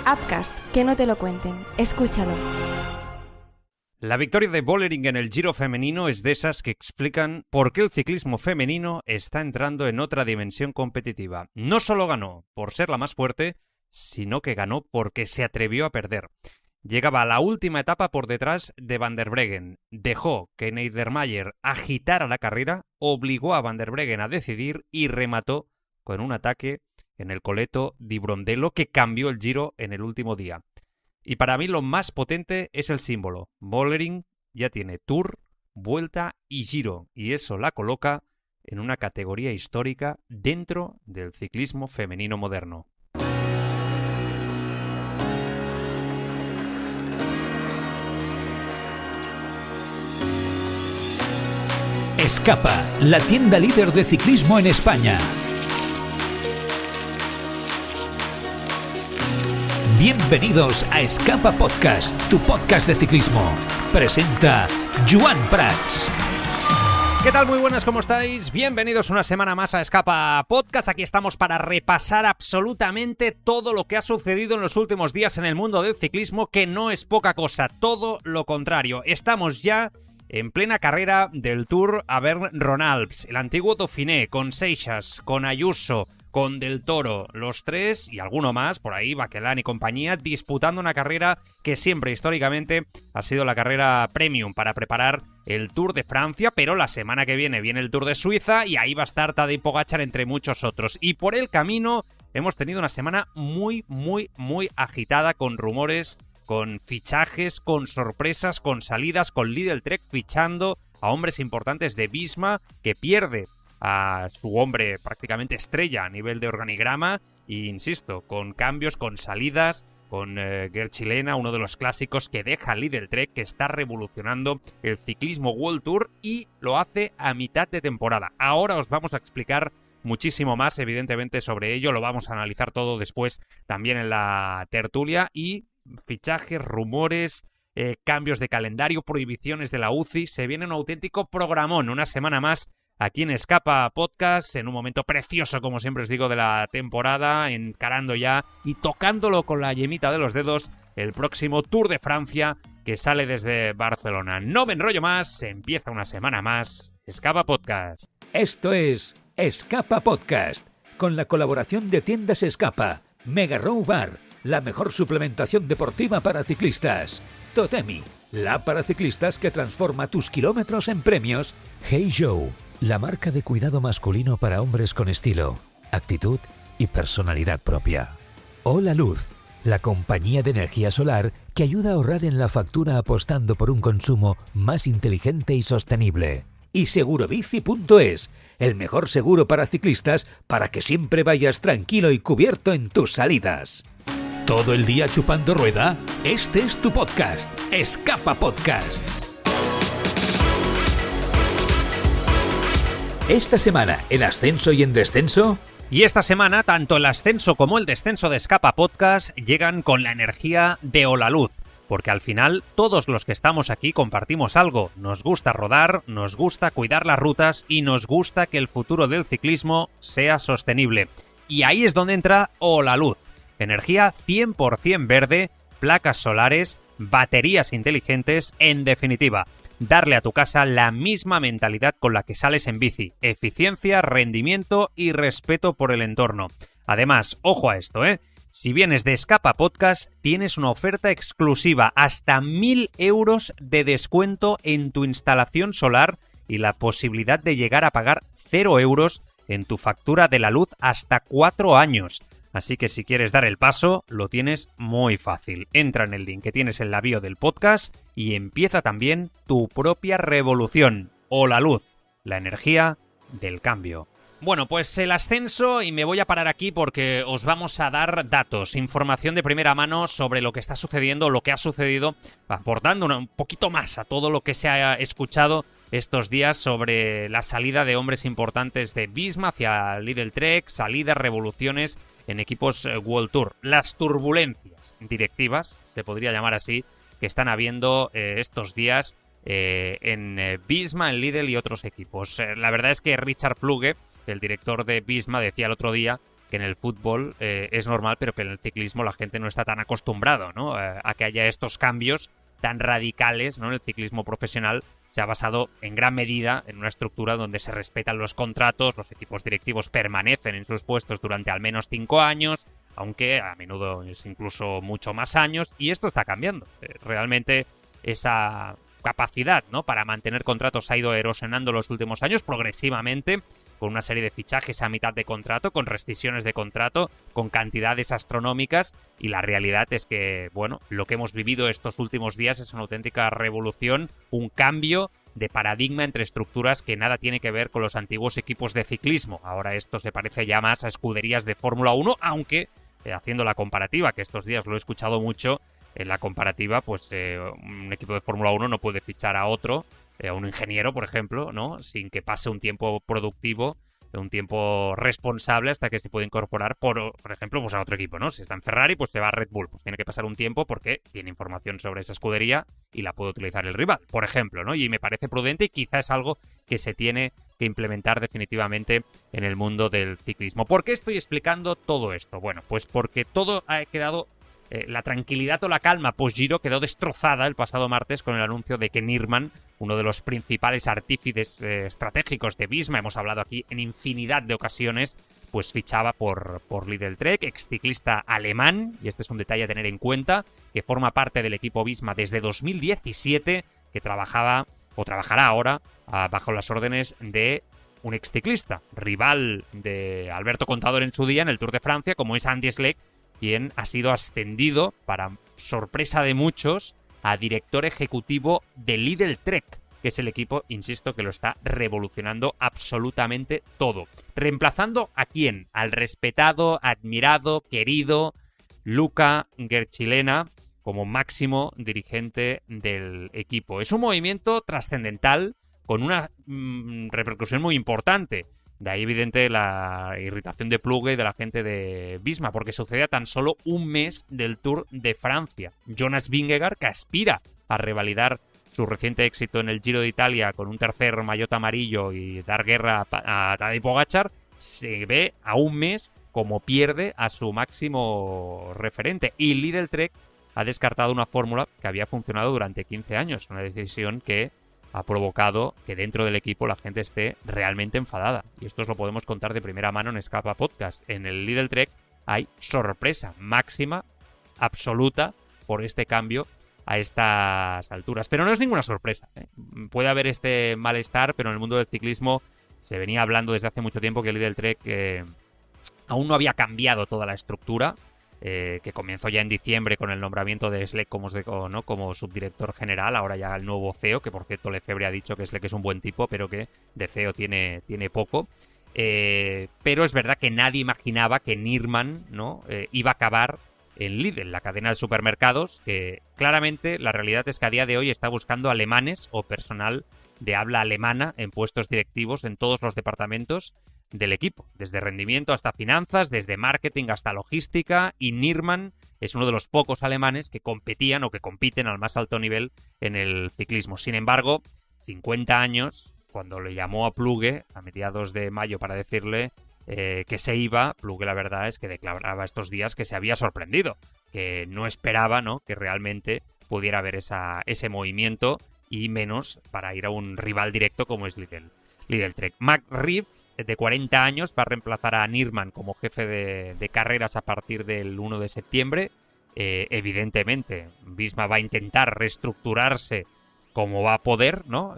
Upcast, que no te lo cuenten. Escúchalo. La victoria de Vollering en el Giro femenino es de esas que explican por qué el ciclismo femenino está entrando en otra dimensión competitiva. No solo ganó por ser la más fuerte, sino que ganó porque se atrevió a perder. Llegaba a la última etapa por detrás de Van der Breggen. Dejó que Niedermayer agitara la carrera, obligó a Van der Breggen a decidir y remató con un ataque en el Coleto di Brondello que cambió el Giro en el último día. Y para mí lo más potente es el símbolo. Vollering ya tiene Tour, Vuelta y Giro, y eso la coloca en una categoría histórica dentro del ciclismo femenino moderno. Escapa, la tienda líder de ciclismo en España. Bienvenidos a Escapa Podcast, tu podcast de ciclismo. Presenta Joan Prats. ¿Qué tal? Muy buenas, ¿cómo estáis? Bienvenidos una semana más a Escapa Podcast. Aquí estamos para repasar absolutamente todo lo que ha sucedido en los últimos días en el mundo del ciclismo, que no es poca cosa, todo lo contrario. Estamos ya en plena carrera del Tour Auvergne-Rhône-Alpes, el antiguo Dauphiné, con Seixas, con Ayuso, con Del Toro, los tres y alguno más, por ahí, Baquelán y compañía, disputando una carrera que siempre históricamente ha sido la carrera premium para preparar el Tour de Francia, pero la semana que viene el Tour de Suiza y ahí va a estar Tadej Pogačar entre muchos otros. Y por el camino hemos tenido una semana muy agitada, con rumores, con fichajes, con sorpresas, con salidas, con Lidl Trek fichando a hombres importantes de Visma, que pierde a su hombre prácticamente estrella a nivel de organigrama, e insisto, con cambios, con salidas, con Gert Chilena, uno de los clásicos que deja Lidl Trek, que está revolucionando el ciclismo World Tour y lo hace a mitad de temporada. Ahora os vamos a explicar muchísimo más, evidentemente, sobre ello, lo vamos a analizar todo después también en la tertulia, y fichajes, rumores, cambios de calendario, prohibiciones de la UCI, se viene un auténtico programón, una semana más aquí en Escapa Podcast, en un momento precioso, como siempre os digo, de la temporada, encarando ya y tocándolo con la yemita de los dedos el próximo Tour de Francia que sale desde Barcelona. No me enrollo más, empieza una semana más Escapa Podcast. Esto es Escapa Podcast, con la colaboración de Tiendas Escapa, Mega Row Bar, la mejor suplementación deportiva para ciclistas, Totemi, la app para ciclistas que transforma tus kilómetros en premios, Hey Joe, la marca de cuidado masculino para hombres con estilo, actitud y personalidad propia. Hola Luz, la compañía de energía solar que ayuda a ahorrar en la factura apostando por un consumo más inteligente y sostenible. Y Segurobici.es, el mejor seguro para ciclistas para que siempre vayas tranquilo y cubierto en tus salidas. ¿Todo el día chupando rueda? Este es tu podcast, Escapa Podcast. Esta semana, ¿en ascenso y en descenso? Y esta semana, tanto el ascenso como el descenso de Escapa Podcast llegan con la energía de Holaluz, porque al final todos los que estamos aquí compartimos algo. Nos gusta rodar, nos gusta cuidar las rutas y nos gusta que el futuro del ciclismo sea sostenible. Y ahí es donde entra Holaluz. Energía 100% verde, placas solares, baterías inteligentes, en definitiva, darle a tu casa la misma mentalidad con la que sales en bici: eficiencia, rendimiento y respeto por el entorno. Además, ojo a esto, si vienes de Escapa Podcast, tienes una oferta exclusiva, hasta 1.000 euros de descuento en tu instalación solar y la posibilidad de llegar a pagar 0 euros en tu factura de la luz hasta 4 años. Así que si quieres dar el paso, lo tienes muy fácil. Entra en el link que tienes en la bio del podcast y empieza también tu propia revolución. Holaluz, la energía del cambio. Bueno, pues el ascenso, y me voy a parar aquí porque os vamos a dar datos, información de primera mano sobre lo que está sucediendo, lo que ha sucedido, aportando un poquito más a todo lo que se ha escuchado estos días sobre la salida de hombres importantes de Visma hacia Lidl Trek, salidas, revoluciones en equipos World Tour. Las turbulencias directivas, se podría llamar así, que están habiendo estos días en Visma, en Lidl y otros equipos. La verdad es que Richard Plugge, el director de Visma, decía el otro día que en el fútbol es normal, pero que en el ciclismo la gente no está tan acostumbrado, ¿no? A que haya estos cambios tan radicales, ¿no? El ciclismo profesional se ha basado en gran medida en una estructura donde se respetan los contratos, los equipos directivos permanecen en sus puestos durante al menos 5 años, aunque a menudo es incluso mucho más años, y esto está cambiando. Realmente esa capacidad, ¿no?, para mantener contratos ha ido erosionando los últimos años progresivamente, con una serie de fichajes a mitad de contrato, con rescisiones de contrato, con cantidades astronómicas, y la realidad es que, bueno, lo que hemos vivido estos últimos días es una auténtica revolución, un cambio de paradigma entre estructuras que nada tiene que ver con los antiguos equipos de ciclismo. Ahora esto se parece ya más a escuderías de Fórmula 1, aunque, haciendo la comparativa, que estos días lo he escuchado mucho, en la comparativa, pues un equipo de Fórmula 1 no puede fichar a otro, a un ingeniero, por ejemplo, ¿no?, sin que pase un tiempo productivo, un tiempo responsable hasta que se puede incorporar, por ejemplo, pues a otro equipo, ¿no? Si está en Ferrari, pues se va a Red Bull. Pues tiene que pasar un tiempo porque tiene información sobre esa escudería y la puede utilizar el rival, por ejemplo, ¿no? Y me parece prudente y quizás es algo que se tiene que implementar definitivamente en el mundo del ciclismo. ¿Por qué estoy explicando todo esto? Bueno, pues porque todo ha quedado... la tranquilidad o la calma post-Giro quedó destrozada el pasado martes con el anuncio de que Nirman, uno de los principales artífices estratégicos de Visma, hemos hablado aquí en infinidad de ocasiones, pues fichaba por Lidl Trek, exciclista alemán, y este es un detalle a tener en cuenta, que forma parte del equipo Visma desde 2017, que trabajaba o trabajará ahora bajo las órdenes de un exciclista, rival de Alberto Contador en su día en el Tour de Francia, como es Andy Schleck, quien ha sido ascendido, para sorpresa de muchos, a director ejecutivo de Lidl Trek, que es el equipo, insisto, que lo está revolucionando absolutamente todo. ¿Reemplazando a quién? Al respetado, admirado, querido Luca Guercilena como máximo dirigente del equipo. Es un movimiento trascendental con una repercusión muy importante. De ahí, evidente, la irritación de Plugge y de la gente de Visma, porque sucede a tan solo un mes del Tour de Francia. Jonas Vingegaard, que aspira a revalidar su reciente éxito en el Giro de Italia con un tercer maillot amarillo y dar guerra a Tadej Pogačar, se ve a un mes como pierde a su máximo referente. Y Lidl Trek ha descartado una fórmula que había funcionado durante 15 años, una decisión que ha provocado que dentro del equipo la gente esté realmente enfadada. Y esto os lo podemos contar de primera mano en Escapa Podcast. En el Lidl Trek hay sorpresa máxima, absoluta, por este cambio a estas alturas. Pero no es ninguna sorpresa, ¿eh? Puede haber este malestar, pero en el mundo del ciclismo se venía hablando desde hace mucho tiempo que el Lidl Trek aún no había cambiado toda la estructura, que comenzó ya en diciembre con el nombramiento de Schleck como subdirector general, ahora ya el nuevo CEO, que por cierto Lefebvre ha dicho que Schleck es un buen tipo, pero que de CEO tiene poco. Pero es verdad que nadie imaginaba que Nirman, ¿no?, iba a acabar en Lidl, la cadena de supermercados, que claramente la realidad es que a día de hoy está buscando alemanes o personal de habla alemana en puestos directivos en todos los departamentos del equipo, desde rendimiento hasta finanzas, desde marketing hasta logística, y Nirman es uno de los pocos alemanes que competían o que compiten al más alto nivel en el ciclismo. Sin embargo, 50 años, cuando le llamó a Plugge a mediados de mayo para decirle que se iba, Plugge la verdad es que declaraba estos días que se había sorprendido, que no esperaba, ¿no?, que realmente pudiera haber ese movimiento, y menos para ir a un rival directo como es Lidl Trek. Mark Reeve, de 40 años, va a reemplazar a Nirman como jefe de carreras a partir del 1 de septiembre. Evidentemente, Visma va a intentar reestructurarse como va a poder, ¿no?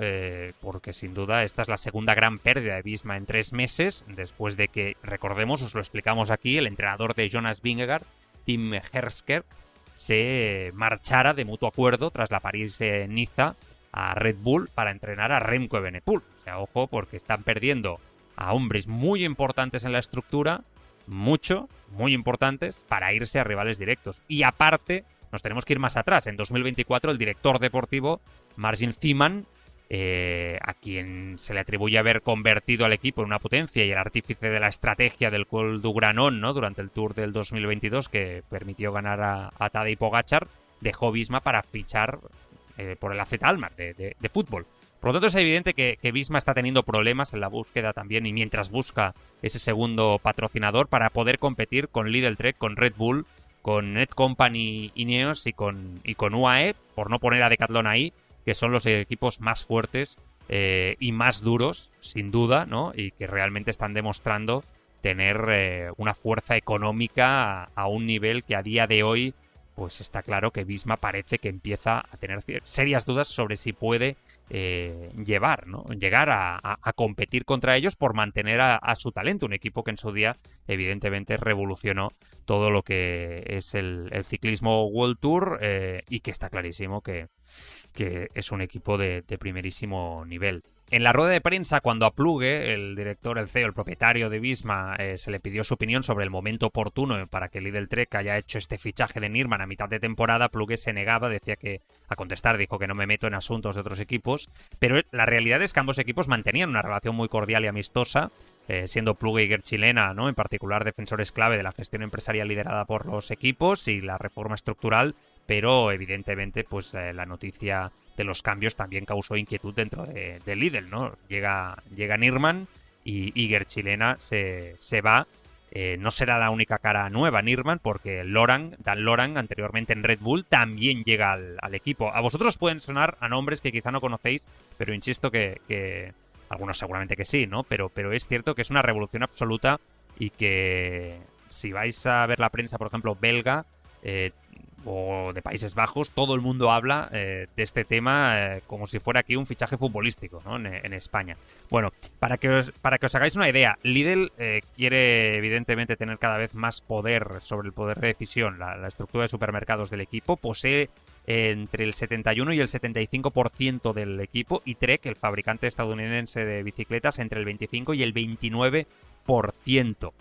Porque sin duda esta es la segunda gran pérdida de Visma en 3 meses, después de que, recordemos, os lo explicamos aquí, el entrenador de Jonas Vingegaard, Tim Hersker, se marchara de mutuo acuerdo tras la París-Niza a Red Bull para entrenar a Remco Evenepoel. O sea, ojo, porque están perdiendo a hombres muy importantes en la estructura, muy importantes, para irse a rivales directos. Y aparte, nos tenemos que ir más atrás. En 2024, el director deportivo, Marcin Fiman, a quien se le atribuye haber convertido al equipo en una potencia y el artífice de la estrategia del Col du Granon, ¿no?, durante el Tour del 2022, que permitió ganar a Tadej Pogačar, dejó Visma para fichar por el AZ Alkmaar de fútbol. Por lo tanto, es evidente que Visma está teniendo problemas en la búsqueda también, y mientras busca ese segundo patrocinador para poder competir con Lidl Trek, con Red Bull, con Netcompany, Ineos y con UAE, por no poner a Decathlon ahí, que son los equipos más fuertes y más duros, sin duda, ¿no? Y que realmente están demostrando tener una fuerza económica a un nivel que a día de hoy, pues está claro que Visma parece que empieza a tener serias dudas sobre si puede llegar a competir contra ellos por mantener a su talento. Un equipo que en su día, evidentemente, revolucionó todo lo que es el ciclismo World Tour y que está clarísimo que es un equipo de primerísimo nivel. En la rueda de prensa, cuando a Plugge, el director, el CEO, el propietario de Visma, se le pidió su opinión sobre el momento oportuno para que Lidl Trek haya hecho este fichaje de Nirman a mitad de temporada, Plugge se negaba, decía que a contestar, dijo que no me meto en asuntos de otros equipos, pero la realidad es que ambos equipos mantenían una relación muy cordial y amistosa, siendo Plugge y Guerchilena, ¿no?, en particular defensores clave de la gestión empresarial liderada por los equipos y la reforma estructural, pero evidentemente pues la noticia de los cambios también causó inquietud dentro de Lidl, ¿no? Llega Nirman y Guerchilena se va. No será la única cara nueva Nirman, porque Dan Loran, anteriormente en Red Bull, también llega al equipo. A vosotros pueden sonar a nombres que quizá no conocéis, pero insisto que algunos seguramente que sí, ¿no? Pero es cierto que es una revolución absoluta y que si vais a ver la prensa, por ejemplo, belga, o de Países Bajos, todo el mundo habla de este tema como si fuera aquí un fichaje futbolístico, ¿no?, en España. Bueno, para que os hagáis una idea, Lidl quiere evidentemente tener cada vez más poder sobre el poder de decisión. La estructura de supermercados del equipo posee entre el 71 y el 75% del equipo, y Trek, el fabricante estadounidense de bicicletas, entre el 25 y el 29%.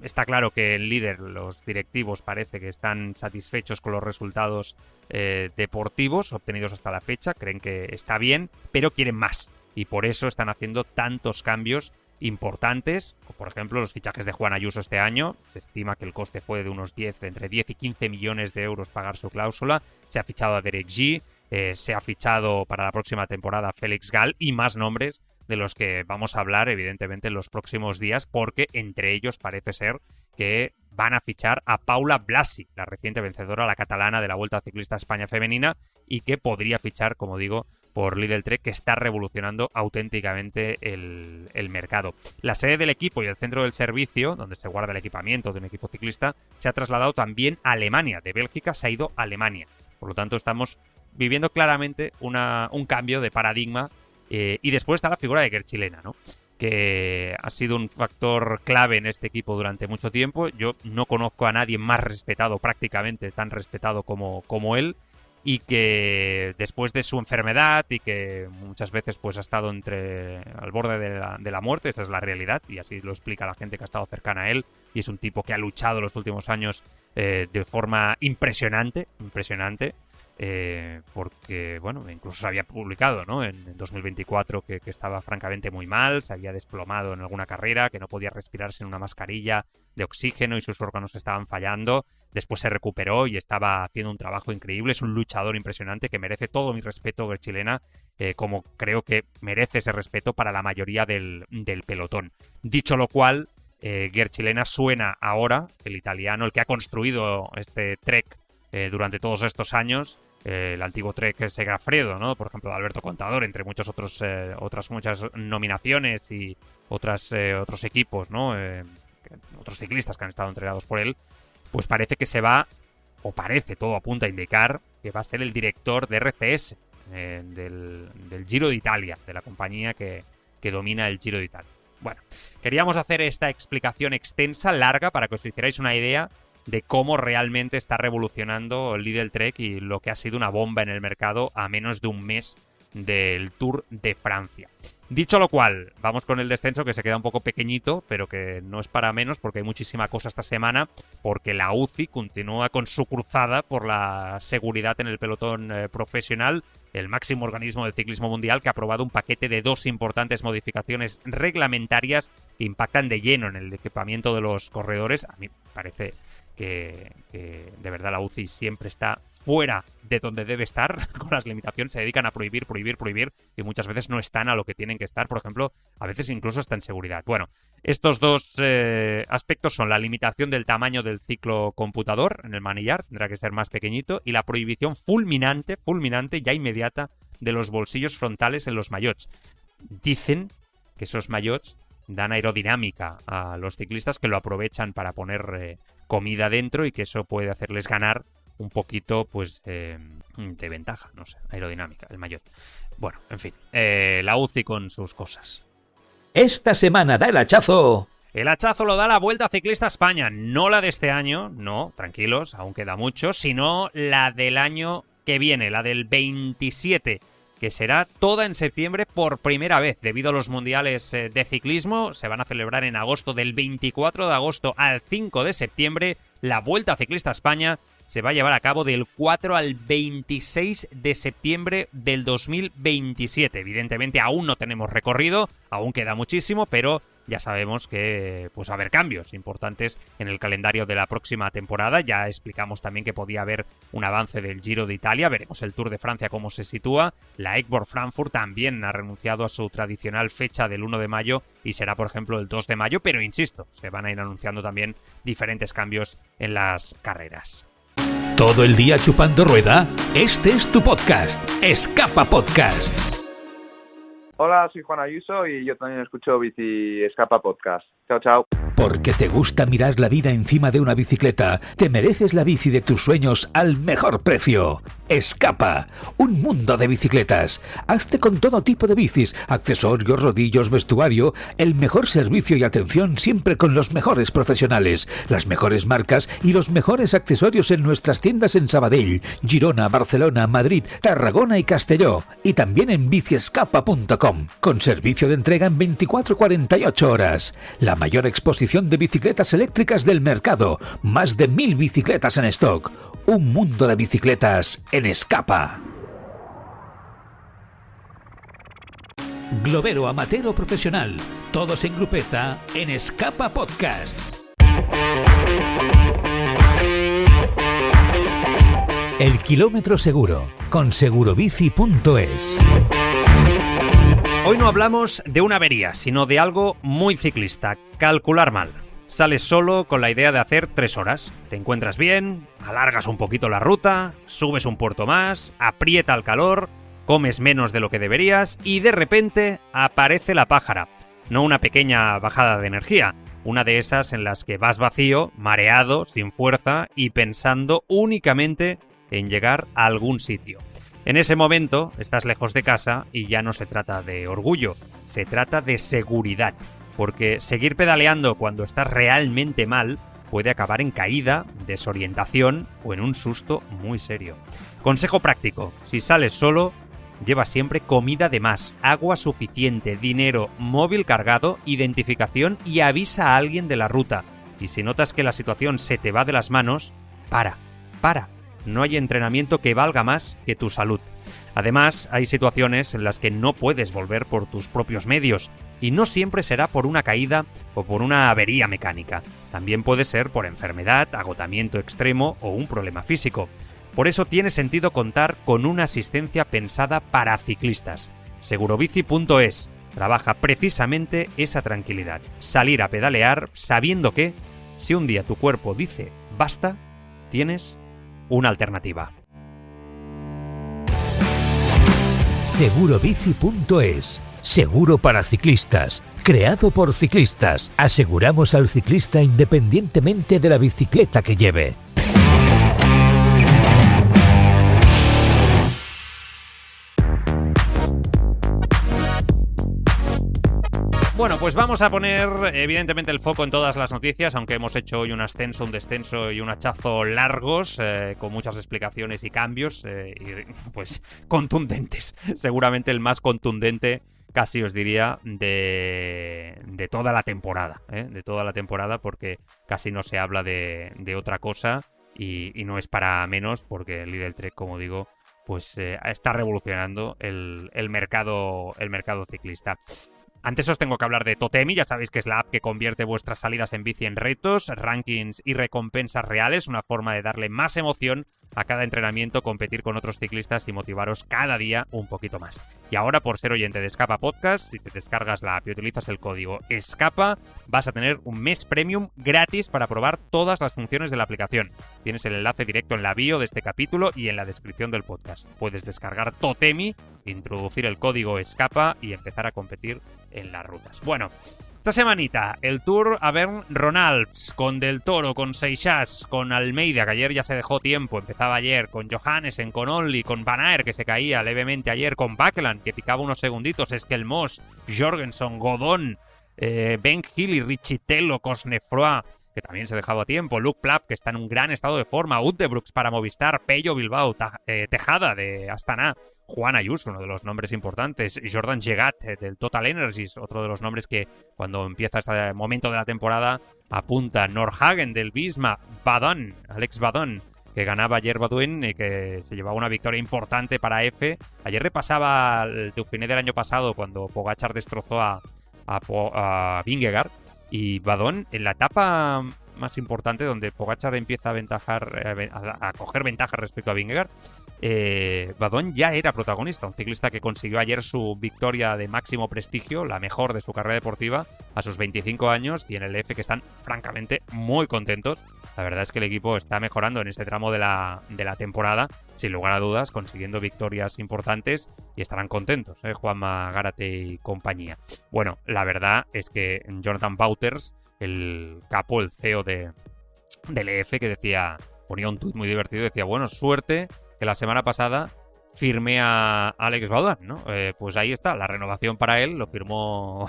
Está claro que en Líder los directivos parece que están satisfechos con los resultados deportivos obtenidos hasta la fecha, creen que está bien, pero quieren más. Y por eso están haciendo tantos cambios importantes, como por ejemplo los fichajes de Juan Ayuso este año. Se estima que el coste fue de entre 10 y 15 millones de euros pagar su cláusula. Se ha fichado a Derek G, se ha fichado para la próxima temporada a Félix Gall y más nombres de los que vamos a hablar evidentemente en los próximos días, porque entre ellos parece ser que van a fichar a Paula Blasi, la reciente vencedora, la catalana, de la Vuelta Ciclista España Femenina, y que podría fichar, como digo, por Lidl Trek, que está revolucionando auténticamente el mercado. La sede del equipo y el centro del servicio, donde se guarda el equipamiento de un equipo ciclista, se ha trasladado también a Alemania. De Bélgica se ha ido a Alemania. Por lo tanto, estamos viviendo claramente un cambio de paradigma. Y después está la figura de Guerchilena, ¿no?, que ha sido un factor clave en este equipo durante mucho tiempo. Yo no conozco a nadie más respetado, prácticamente tan respetado como él, y que después de su enfermedad y que muchas veces pues ha estado al borde de la muerte, esa es la realidad, y así lo explica la gente que ha estado cercana a él, y es un tipo que ha luchado los últimos años de forma impresionante, porque, bueno, incluso se había publicado, ¿no?, en 2024 que estaba francamente muy mal, se había desplomado en alguna carrera, que no podía respirar sin una mascarilla de oxígeno y sus órganos estaban fallando. Después se recuperó y estaba haciendo un trabajo increíble. Es un luchador impresionante que merece todo mi respeto, Guerchilena, como creo que merece ese respeto para la mayoría del pelotón. Dicho lo cual, Guerchilena suena ahora, el italiano, el que ha construido este Trek durante todos estos años, el antiguo Trek Segafredo, ¿no?, por ejemplo, de Alberto Contador, entre muchas muchas nominaciones y otros equipos, ¿no?, otros ciclistas que han estado entrenados por él, pues parece que se va, o parece, todo apunta a indicar que va a ser el director de RCS, del Giro de Italia, de la compañía que domina el Giro de Italia. Bueno, queríamos hacer esta explicación extensa, larga, para que os hicierais una idea de cómo realmente está revolucionando el Lidl Trek y lo que ha sido una bomba en el mercado a menos de un mes del Tour de Francia. Dicho lo cual, vamos con el descenso, que se queda un poco pequeñito, pero que no es para menos, porque hay muchísima cosa esta semana, porque la UCI continúa con su cruzada por la seguridad en el pelotón profesional, el máximo organismo del ciclismo mundial, que ha aprobado un paquete de 2 importantes modificaciones reglamentarias que impactan de lleno en el equipamiento de los corredores. A mí me parece que de verdad la UCI siempre está fuera de donde debe estar, con las limitaciones, se dedican a prohibir, y muchas veces no están a lo que tienen que estar, por ejemplo, a veces incluso hasta en seguridad. Bueno, estos dos aspectos son la limitación del tamaño del ciclo computador en el manillar, tendrá que ser más pequeñito, y la prohibición fulminante, ya inmediata, de los bolsillos frontales en los maillots. Dicen que esos maillots dan aerodinámica a los ciclistas, que lo aprovechan para poner comida dentro y que eso puede hacerles ganar un poquito, pues, de ventaja, no sé, aerodinámica, el maillot. Bueno, en fin, la UCI con sus cosas. Esta semana da el hachazo. El hachazo lo da la Vuelta Ciclista España, no la de este año, no, tranquilos, aún queda mucho, sino la del año que viene, la del 27, que será toda en septiembre por primera vez, debido a los mundiales de ciclismo. Se van a celebrar en agosto, del 24 de agosto al 5 de septiembre, la Vuelta Ciclista España se va a llevar a cabo del 4 al 26 de septiembre del 2027. Evidentemente aún no tenemos recorrido, aún queda muchísimo, pero ya sabemos que pues va a haber cambios importantes en el calendario de la próxima temporada. Ya explicamos también que podía haber un avance del Giro de Italia, veremos el Tour de Francia cómo se sitúa. La Eckborn Frankfurt también ha renunciado a su tradicional fecha del 1 de mayo y será, por ejemplo, el 2 de mayo, pero insisto, se van a ir anunciando también diferentes cambios en las carreras. ¿Todo el día chupando rueda? Este es tu podcast, Escapa Podcast. Hola, soy Juan Ayuso y yo también escucho Bici Escapa Podcast. Chao, chao. Porque te gusta mirar la vida encima de una bicicleta, te mereces la bici de tus sueños al mejor precio. Escapa, un mundo de bicicletas. Hazte con todo tipo de bicis, accesorios, rodillos, vestuario, el mejor servicio y atención siempre con los mejores profesionales, las mejores marcas y los mejores accesorios en nuestras tiendas en Sabadell, Girona, Barcelona, Madrid, Tarragona y Castelló, y también en biciescapa.com, con servicio de entrega en 24-48 horas. La mayor exposición de bicicletas eléctricas del mercado, más de 1000 bicicletas en stock. Un mundo de bicicletas en Escapa. Globero, amateur o profesional, todos en grupeta en Escapa Podcast. El kilómetro seguro con segurobici.es. Hoy no hablamos de una avería, sino de algo muy ciclista, calcular mal. Sales solo con la idea de hacer 3 horas. Te encuentras bien, alargas un poquito la ruta, subes un puerto más, aprieta el calor, comes menos de lo que deberías y de repente aparece la pájara. No una pequeña bajada de energía, una de esas en las que vas vacío, mareado, sin fuerza y pensando únicamente en llegar a algún sitio. En ese momento estás lejos de casa y ya no se trata de orgullo, se trata de seguridad. Porque seguir pedaleando cuando estás realmente mal puede acabar en caída, desorientación o en un susto muy serio. Consejo práctico: si sales solo, lleva siempre comida de más, agua suficiente, dinero, móvil cargado, identificación y avisa a alguien de la ruta. Y si notas que la situación se te va de las manos, para. No hay entrenamiento que valga más que tu salud. Además, hay situaciones en las que no puedes volver por tus propios medios, y no siempre será por una caída o por una avería mecánica. También puede ser por enfermedad, agotamiento extremo o un problema físico. Por eso tiene sentido contar con una asistencia pensada para ciclistas. Segurobici.es trabaja precisamente esa tranquilidad. Salir a pedalear sabiendo que, si un día tu cuerpo dice basta, tienes una alternativa. Segurobici.es. Seguro para ciclistas. Creado por ciclistas. Aseguramos al ciclista independientemente de la bicicleta que lleve. Bueno, pues vamos a poner evidentemente el foco en todas las noticias, aunque hemos hecho hoy un ascenso, un descenso y un hachazo largos, con muchas explicaciones y cambios, y pues contundentes. Seguramente el más contundente, casi os diría, de toda la temporada, de toda la temporada, porque casi no se habla de otra cosa y no es para menos, porque el Lidl Trek, como digo, pues está revolucionando el mercado ciclista. Antes os tengo que hablar de Totemi, ya sabéis que es la app que convierte vuestras salidas en bici en retos, rankings y recompensas reales, una forma de darle más emoción a cada entrenamiento, competir con otros ciclistas y motivaros cada día un poquito más. Y ahora, por ser oyente de Escapa Podcast, si te descargas la app y utilizas el código ESCAPA, vas a tener un mes premium gratis para probar todas las funciones de la aplicación. Tienes el enlace directo en la bio de este capítulo y en la descripción del podcast. Puedes descargar Totemi, introducir el código ESCAPA y empezar a competir en las rutas. Bueno, esta semanita, el Tour Auvergne-Rhône-Alpes, con Del Toro, con Seixas, con Almeida, que ayer ya se dejó tiempo, empezaba ayer, con Johannesen, con Only, con Van Aert, que se caía levemente ayer, con Bakeland, que picaba unos segunditos, Esquelmos, Jorgenson, Godón, Ben Hill, Richitello, Cosnefroy, que también se dejaba a tiempo, Luke Plapp, que está en un gran estado de forma, Utebrooks para Movistar, Pello Bilbao, Tejada de Astana, Juan Ayuso, uno de los nombres importantes, Jordan Gegat del Total Energies, otro de los nombres que cuando empieza este momento de la temporada apunta, Nordhagen del Visma, Badon, Alex Badon, que ganaba ayer Baduin y que se llevaba una victoria importante para F. Ayer repasaba el Dauphiné del año pasado cuando Pogačar destrozó a Vingegaard, y Badon en la etapa más importante donde Pogačar empieza a coger ventaja respecto a Vingegaard, Badon ya era protagonista, un ciclista que consiguió ayer su victoria de máximo prestigio, la mejor de su carrera deportiva, a sus 25 años, y en el EF que están francamente muy contentos. La verdad es que el equipo está mejorando en este tramo de la temporada, sin lugar a dudas, consiguiendo victorias importantes, y estarán contentos, Juanma Gárate y compañía. Bueno, la verdad es que Jonathan Wouters, el capo, el CEO del EF, que ponía un tuit muy divertido, decía, bueno, suerte que la semana pasada firmé a Alex Baudin, ¿no? Pues ahí está, la renovación para él, lo firmó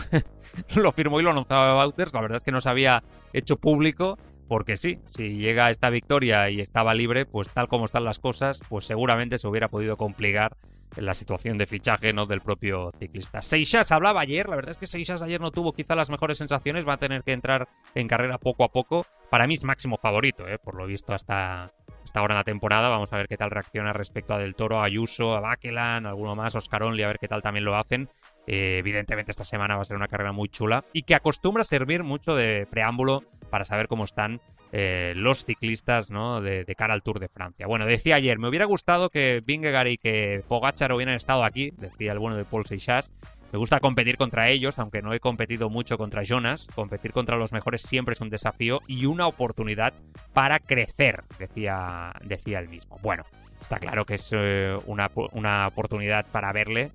y lo anunzaba Wouters. La verdad es que no se había hecho público, porque sí, si llega esta victoria y estaba libre, pues tal como están las cosas, pues seguramente se hubiera podido complicar la situación de fichaje, ¿no?, del propio ciclista. Seixas hablaba ayer, la verdad es que Seixas ayer no tuvo quizá las mejores sensaciones, va a tener que entrar en carrera poco a poco. Para mí es máximo favorito, por lo visto hasta ahora en la temporada. Vamos a ver qué tal reacciona respecto a Del Toro, a Ayuso, a Bakeland, alguno más, Oscar Only, a ver qué tal también lo hacen. Evidentemente esta semana va a ser una carrera muy chula y que acostumbra a servir mucho de preámbulo para saber cómo están los ciclistas, ¿no?, de cara al Tour de Francia. Bueno, decía ayer, me hubiera gustado que Vingegaard y que Pogačar hubieran estado aquí, decía el bueno de Paul Seixas. Me gusta competir contra ellos, aunque no he competido mucho contra Jonas. Competir contra los mejores siempre es un desafío y una oportunidad para crecer, decía él mismo. Bueno, está claro que es una oportunidad para verle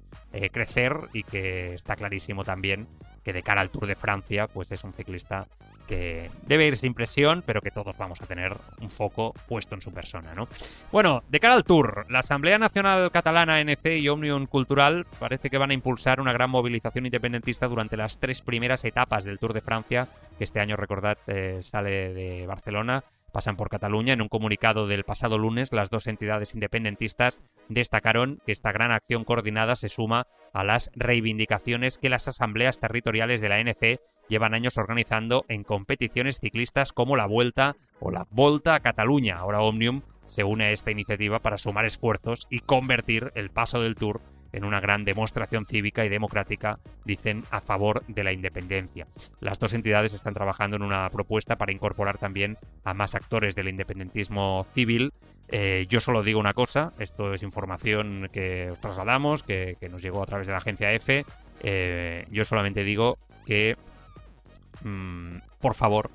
crecer, y que está clarísimo también que de cara al Tour de Francia, pues es un ciclista que debe ir sin presión, pero que todos vamos a tener un foco puesto en su persona, ¿no? Bueno, de cara al Tour, la Asamblea Nacional Catalana, ANC y Òmnium Cultural parece que van a impulsar una gran movilización independentista durante las 3 primeras etapas del Tour de Francia, que este año, recordad, sale de Barcelona, pasan por Cataluña. En un comunicado del pasado lunes, las 2 entidades independentistas destacaron que esta gran acción coordinada se suma a las reivindicaciones que las asambleas territoriales de la ANC llevan años organizando en competiciones ciclistas como la Vuelta o la Volta a Cataluña. Ahora Òmnium se une a esta iniciativa para sumar esfuerzos y convertir el paso del Tour en una gran demostración cívica y democrática, dicen, a favor de la independencia. Las 2 entidades están trabajando en una propuesta para incorporar también a más actores del independentismo civil. Yo solo digo una cosa, esto es información que os trasladamos, que nos llegó a través de la agencia EFE. Yo solamente digo que, por favor,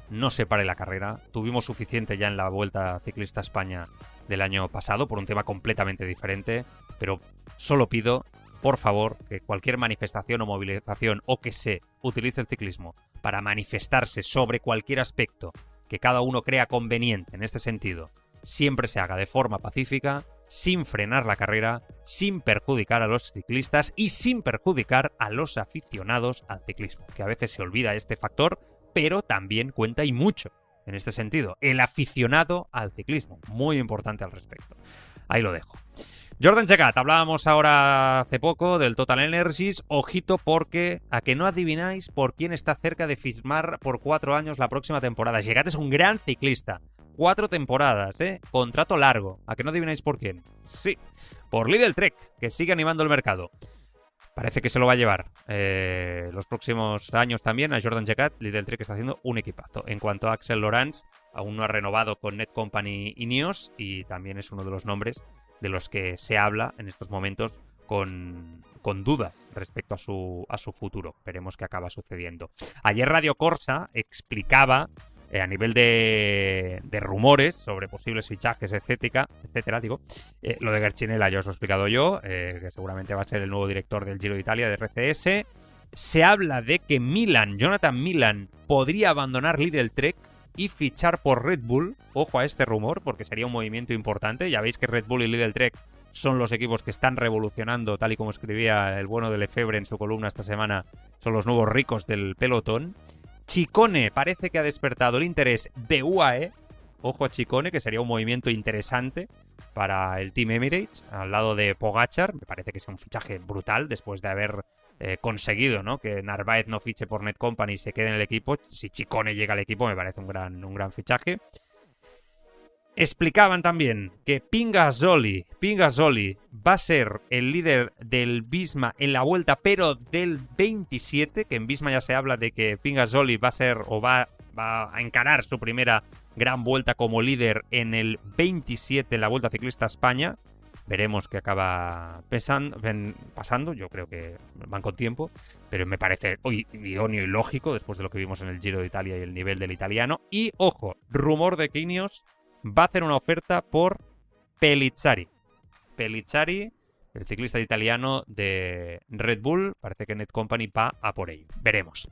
no se pare la carrera. Tuvimos suficiente ya en la Vuelta Ciclista a España del año pasado por un tema completamente diferente, pero solo pido, por favor, que cualquier manifestación o movilización, o que se utilice el ciclismo para manifestarse sobre cualquier aspecto que cada uno crea conveniente en este sentido, siempre se haga de forma pacífica, sin frenar la carrera, sin perjudicar a los ciclistas y sin perjudicar a los aficionados al ciclismo, que a veces se olvida este factor, pero también cuenta y mucho en este sentido. El aficionado al ciclismo, muy importante al respecto. Ahí lo dejo. Jordan Gegat, hablábamos ahora hace poco del Total Energies. Ojito, porque a que no adivináis por quién está cerca de firmar por 4 años la próxima temporada. Gegat es un gran ciclista. 4 temporadas, contrato largo. ¿A que no adivináis por quién? Sí, por Lidl Trek, que sigue animando el mercado. parece que se lo va a llevar los próximos años también a Jordan Jagat. Lidl Trek está haciendo un equipazo. En cuanto a Axel Lorentz, aún no ha renovado con Netcompany Ineos y también es uno de los nombres de los que se habla en estos momentos con dudas respecto a su futuro. Veremos qué acaba sucediendo. Ayer Radio Corsa explicaba a nivel de rumores sobre posibles fichajes, etcétera, lo de Gerchinella ya os lo he explicado yo, que seguramente va a ser el nuevo director del Giro de Italia de RCS. Se habla de que Jonathan Milan, podría abandonar Lidl Trek y fichar por Red Bull. Ojo a este rumor, porque sería un movimiento importante. Ya veis que Red Bull y Lidl Trek son los equipos que están revolucionando, tal y como escribía el bueno de Lefebvre en su columna esta semana, son los nuevos ricos del pelotón. Ciccone parece que ha despertado el interés de UAE. Ojo a Ciccone, que sería un movimiento interesante para el Team Emirates, al lado de Pogačar. Me parece que es un fichaje brutal después de haber conseguido, ¿no?, que Narváez no fiche por Netcompany y se quede en el equipo. Si Ciccone llega al equipo, me parece un gran fichaje. Explicaban también que Pingazzoli va a ser el líder del Visma en la vuelta, pero del 27, que en Visma ya se habla de que Pingazzoli va a ser o va a encarar su primera gran vuelta como líder en el 27 en la Vuelta Ciclista a España. Veremos qué acaba pasando. Yo creo que van con tiempo, pero me parece idóneo y lógico después de lo que vimos en el Giro de Italia y el nivel del italiano. Y ojo, rumor de que Ineos va a hacer una oferta por Pellizzari. Pellizzari, el ciclista italiano de Red Bull. Parece que Netcompany va a por ello. Veremos.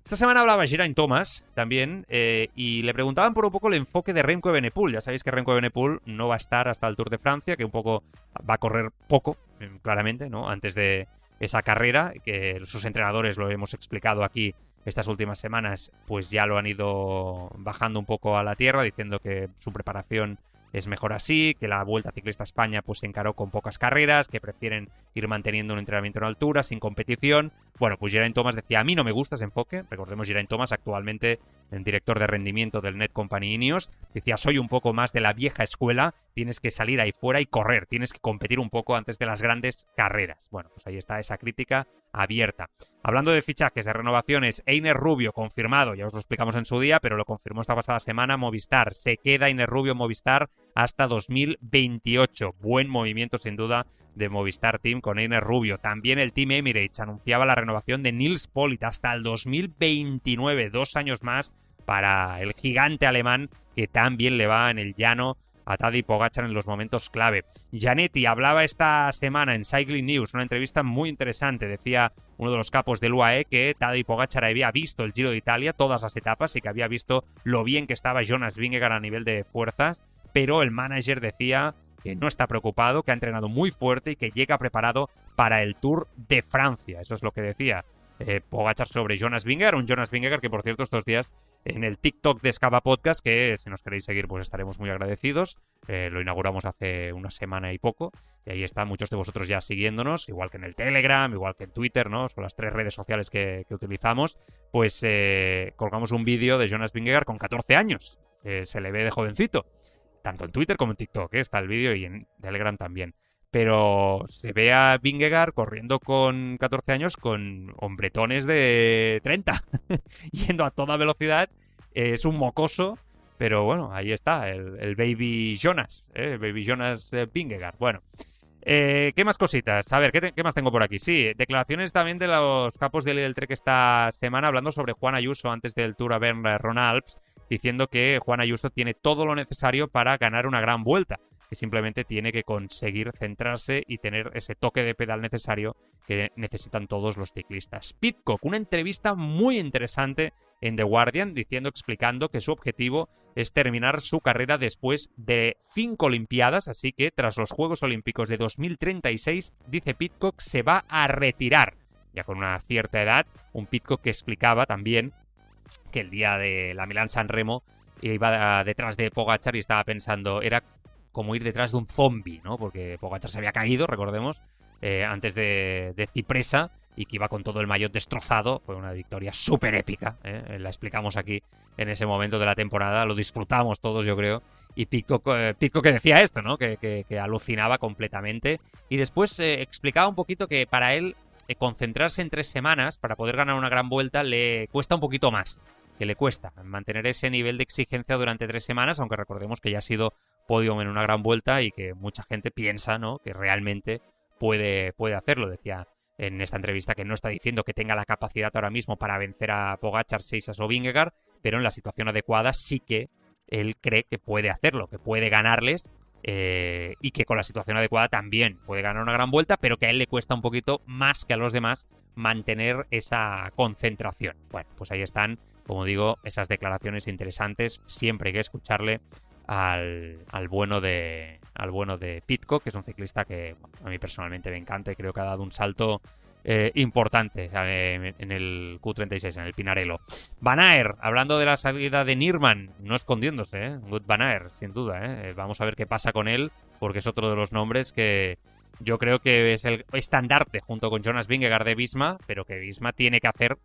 Esta semana hablaba Geraint Thomas también y le preguntaban por un poco el enfoque de Remco Evenepoel. Ya sabéis que Remco Evenepoel no va a estar hasta el Tour de Francia, que un poco va a correr poco, claramente, ¿no?, antes de esa carrera, que sus entrenadores, lo hemos explicado aquí estas últimas semanas, pues ya lo han ido bajando un poco a la tierra, diciendo que su preparación es mejor así, que la Vuelta Ciclista a España pues se encaró con pocas carreras, que prefieren ir manteniendo un entrenamiento en altura, sin competición. Bueno, pues Geraint Thomas decía, a mí no me gusta ese enfoque. Recordemos, Geraint Thomas, actualmente el director de rendimiento del Netcompany Ineos, decía, soy un poco más de la vieja escuela, tienes que salir ahí fuera y correr, tienes que competir un poco antes de las grandes carreras. Bueno, pues ahí está esa crítica abierta. Hablando de fichajes, de renovaciones, Einer Rubio confirmado, ya os lo explicamos en su día, pero lo confirmó esta pasada semana Movistar. Se queda Einer Rubio en Movistar hasta 2028. Buen movimiento sin duda de Movistar Team con Einer Rubio. También el Team Emirates anunciaba la renovación de Nils Politt hasta el 2029, 2 años más para el gigante alemán, que también le va en el llano a Tadej Pogačar en los momentos clave. Gianetti hablaba esta semana en Cycling News, una entrevista muy interesante. Decía uno de los capos del UAE que Tadej Pogačar había visto el Giro de Italia, todas las etapas, y que había visto lo bien que estaba Jonas Vingegaard a nivel de fuerzas, pero el manager decía que no está preocupado, que ha entrenado muy fuerte y que llega preparado para el Tour de Francia. Eso es lo que decía Pogačar sobre Jonas Vingegaard, un Jonas Vingegaard que, por cierto, estos días en el TikTok de Escapa Podcast, que si nos queréis seguir pues estaremos muy agradecidos. Lo inauguramos hace una semana y poco, y ahí están muchos de vosotros ya siguiéndonos, igual que en el Telegram, igual que en Twitter, ¿no? Son las 3 redes sociales que utilizamos. Pues colgamos un vídeo de Jonas Vingegaard con 14 años. Se le ve de jovencito, tanto en Twitter como en TikTok, está el vídeo, y en Telegram también. Pero se ve a Vingegaard corriendo con 14 años con hombretones de 30, yendo a toda velocidad. Es un mocoso, pero bueno, ahí está, el Baby Jonas, Baby Jonas Vingegaard. Bueno, ¿qué más cositas? A ver, ¿qué más tengo por aquí? Sí, declaraciones también de los capos de Lidl Trek esta semana, hablando sobre Juan Ayuso antes del Tour Auvergne-Rhône-Alpes, diciendo que Juan Ayuso tiene todo lo necesario para ganar una gran vuelta, que simplemente tiene que conseguir centrarse y tener ese toque de pedal necesario que necesitan todos los ciclistas. Pidcock, una entrevista muy interesante en The Guardian, explicando que su objetivo es terminar su carrera después de 5 Olimpiadas, así que tras los Juegos Olímpicos de 2036, dice Pidcock, se va a retirar, ya con una cierta edad. Un Pidcock que explicaba también que el día de la Milán-San Remo iba detrás de Pogačar y estaba pensando, era como ir detrás de un zombie, ¿no? Porque Pogačar se había caído, recordemos, antes de Cipresa, y que iba con todo el maillot destrozado. Fue una victoria súper épica, la explicamos aquí en ese momento de la temporada, lo disfrutamos todos, yo creo. Y Pidcock que decía esto, ¿no? Que alucinaba completamente. Y después explicaba un poquito que para él concentrarse en 3 semanas para poder ganar una gran vuelta le cuesta un poquito más. Que le cuesta mantener ese nivel de exigencia durante 3 semanas, aunque recordemos que ya ha sido podium en una gran vuelta y que mucha gente piensa, ¿no?, que realmente puede hacerlo. Decía en esta entrevista que no está diciendo que tenga la capacidad ahora mismo para vencer a Pogačar, Seixas o Vingegaard, pero en la situación adecuada sí que él cree que puede hacerlo, que puede ganarles y que con la situación adecuada también puede ganar una gran vuelta, pero que a él le cuesta un poquito más que a los demás mantener esa concentración. Bueno, pues ahí están, como digo, esas declaraciones interesantes. Siempre hay que escucharle al bueno de Pidcock, que es un ciclista que a mí personalmente me encanta y creo que ha dado un salto importante en el Q36, en el Pinarello. Van Aert, hablando de la salida de Nirman, no escondiéndose, Wout van Aert, sin duda. Vamos a ver qué pasa con él, porque es otro de los nombres que yo creo que es el estandarte junto con Jonas Vingegaard de Visma, pero que Visma tiene que hacer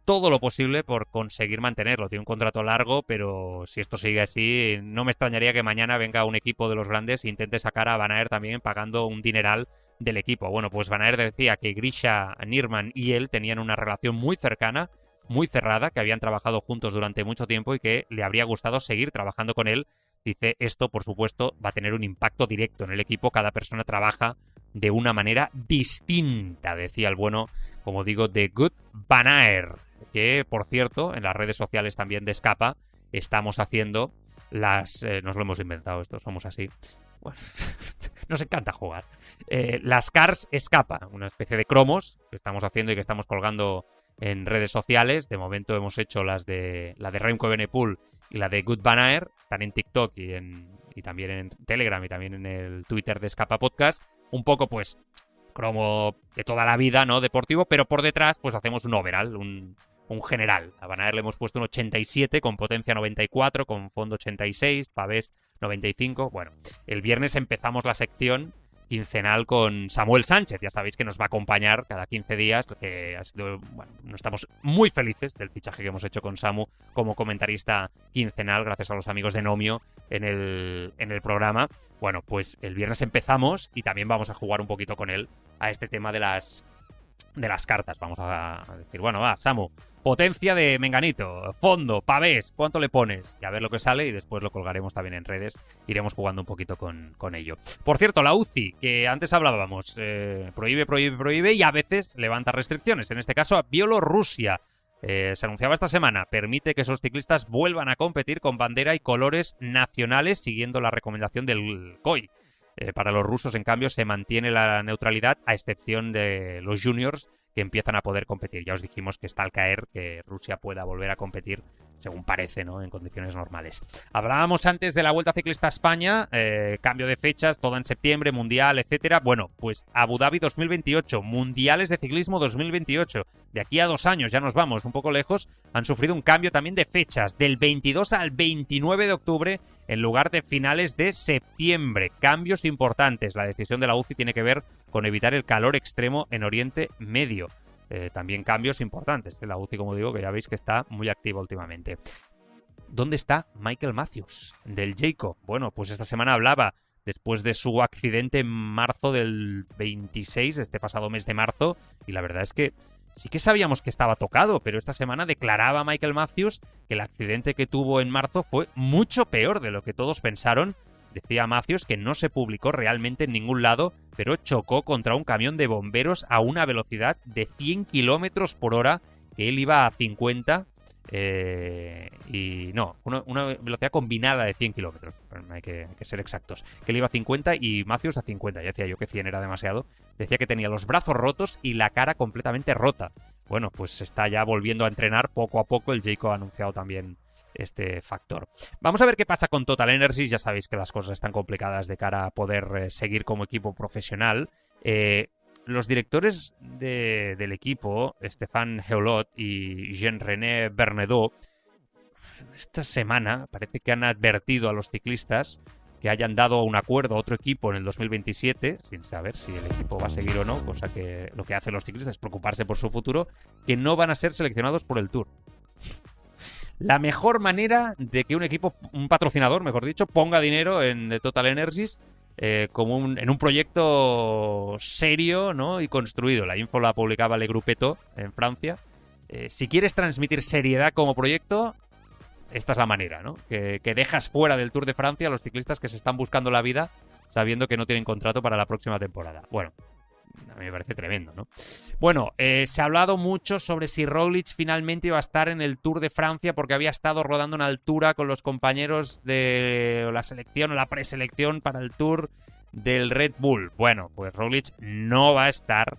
todo lo posible por conseguir mantenerlo. Tiene un contrato largo, pero si esto sigue así, no me extrañaría que mañana venga un equipo de los grandes e intente sacar a Van Aert también pagando un dineral del equipo. Bueno, pues Van Aert decía que Grisha, Nirman y él tenían una relación muy cercana, muy cerrada, que habían trabajado juntos durante mucho tiempo y que le habría gustado seguir trabajando con él. Dice, esto, por supuesto, va a tener un impacto directo en el equipo. Cada persona trabaja de una manera distinta, decía el bueno, como digo, de Wout van Aert. Que, por cierto, en las redes sociales también de Escapa estamos haciendo las... nos lo hemos inventado esto, somos así. Bueno, nos encanta jugar. Las Cars Escapa, una especie de cromos que estamos haciendo y que estamos colgando en redes sociales. De momento hemos hecho la de Remco Evenepoel y la de Wout van Aert. Están en TikTok y también en Telegram y también en el Twitter de Escapa Podcast. Un poco, pues, cromo de toda la vida, ¿no?, deportivo, pero por detrás, pues hacemos un overall, un general. A Van Aert le hemos puesto un 87 con potencia 94, con fondo 86, pavés 95. Bueno, el viernes empezamos la sección quincenal con Samuel Sánchez. Ya sabéis que nos va a acompañar cada 15 días. Que ha sido, bueno, estamos muy felices del fichaje que hemos hecho con Samu como comentarista quincenal, gracias a los amigos de Nomio en el programa. Bueno, pues el viernes empezamos y también vamos a jugar un poquito con él a este tema de las cartas. Vamos a decir, bueno, va, Samu, potencia de Menganito, fondo, pavés, ¿cuánto le pones? Y a ver lo que sale y después lo colgaremos también en redes. Iremos jugando un poquito con ello. Por cierto, la UCI, que antes hablábamos, prohíbe y a veces levanta restricciones. En este caso a Bielorrusia. Se anunciaba esta semana, permite que esos ciclistas vuelvan a competir con bandera y colores nacionales siguiendo la recomendación del COI. Para los rusos, en cambio, se mantiene la neutralidad a excepción de los juniors que empiezan a poder competir. Ya os dijimos que está al caer que Rusia pueda volver a competir, según parece, ¿no?, en condiciones normales. Hablábamos antes de la Vuelta Ciclista a España, cambio de fechas, todo en septiembre, mundial, etcétera. Bueno, pues Abu Dhabi 2028, mundiales de ciclismo 2028. De aquí a 2 años, ya nos vamos un poco lejos, han sufrido un cambio también de fechas, del 22 al 29 de octubre, en lugar de finales de septiembre. Cambios importantes. La decisión de la UCI tiene que ver con evitar el calor extremo en Oriente Medio. También cambios importantes. La UCI, como digo, que ya veis que está muy activa últimamente. ¿Dónde está Michael Matthews, del Jayco? Bueno, pues esta semana hablaba después de su accidente en marzo del 26, este pasado mes de marzo, y la verdad es que sí que sabíamos que estaba tocado, pero esta semana declaraba Michael Matthews que el accidente que tuvo en marzo fue mucho peor de lo que todos pensaron. Decía Matthews que no se publicó realmente en ningún lado, pero chocó contra un camión de bomberos a una velocidad de 100 kilómetros por hora, que él iba a 50, y no, una velocidad combinada de 100 kilómetros, hay que ser exactos, que él iba a 50 y Matthews a 50, ya decía yo que 100 era demasiado. Decía que tenía los brazos rotos y la cara completamente rota. Bueno, pues se está ya volviendo a entrenar poco a poco. El Jayco ha anunciado también este factor. Vamos a ver qué pasa con Total Energies. Ya sabéis que las cosas están complicadas de cara a poder seguir como equipo profesional. Los directores del equipo, Stéphane Heulot y Jean-René Bernadotte, esta semana parece que han advertido a los ciclistas que hayan dado un acuerdo a otro equipo en el 2027, sin saber si el equipo va a seguir o no, cosa que lo que hacen los ciclistas es preocuparse por su futuro, que no van a ser seleccionados por el Tour. La mejor manera de que un equipo, un patrocinador, mejor dicho, ponga dinero en Total Energies como en un proyecto serio, ¿no? Y construido. La info la publicaba Le Gruppetto en Francia. Si quieres transmitir seriedad como proyecto, esta es la manera, ¿no? Que dejas fuera del Tour de Francia a los ciclistas que se están buscando la vida sabiendo que no tienen contrato para la próxima temporada. Bueno, a mí me parece tremendo, ¿no? Bueno, se ha hablado mucho sobre si Roglic finalmente iba a estar en el Tour de Francia porque había estado rodando en altura con los compañeros de la selección o la preselección para el Tour del Red Bull. Bueno, pues Roglic no va a estar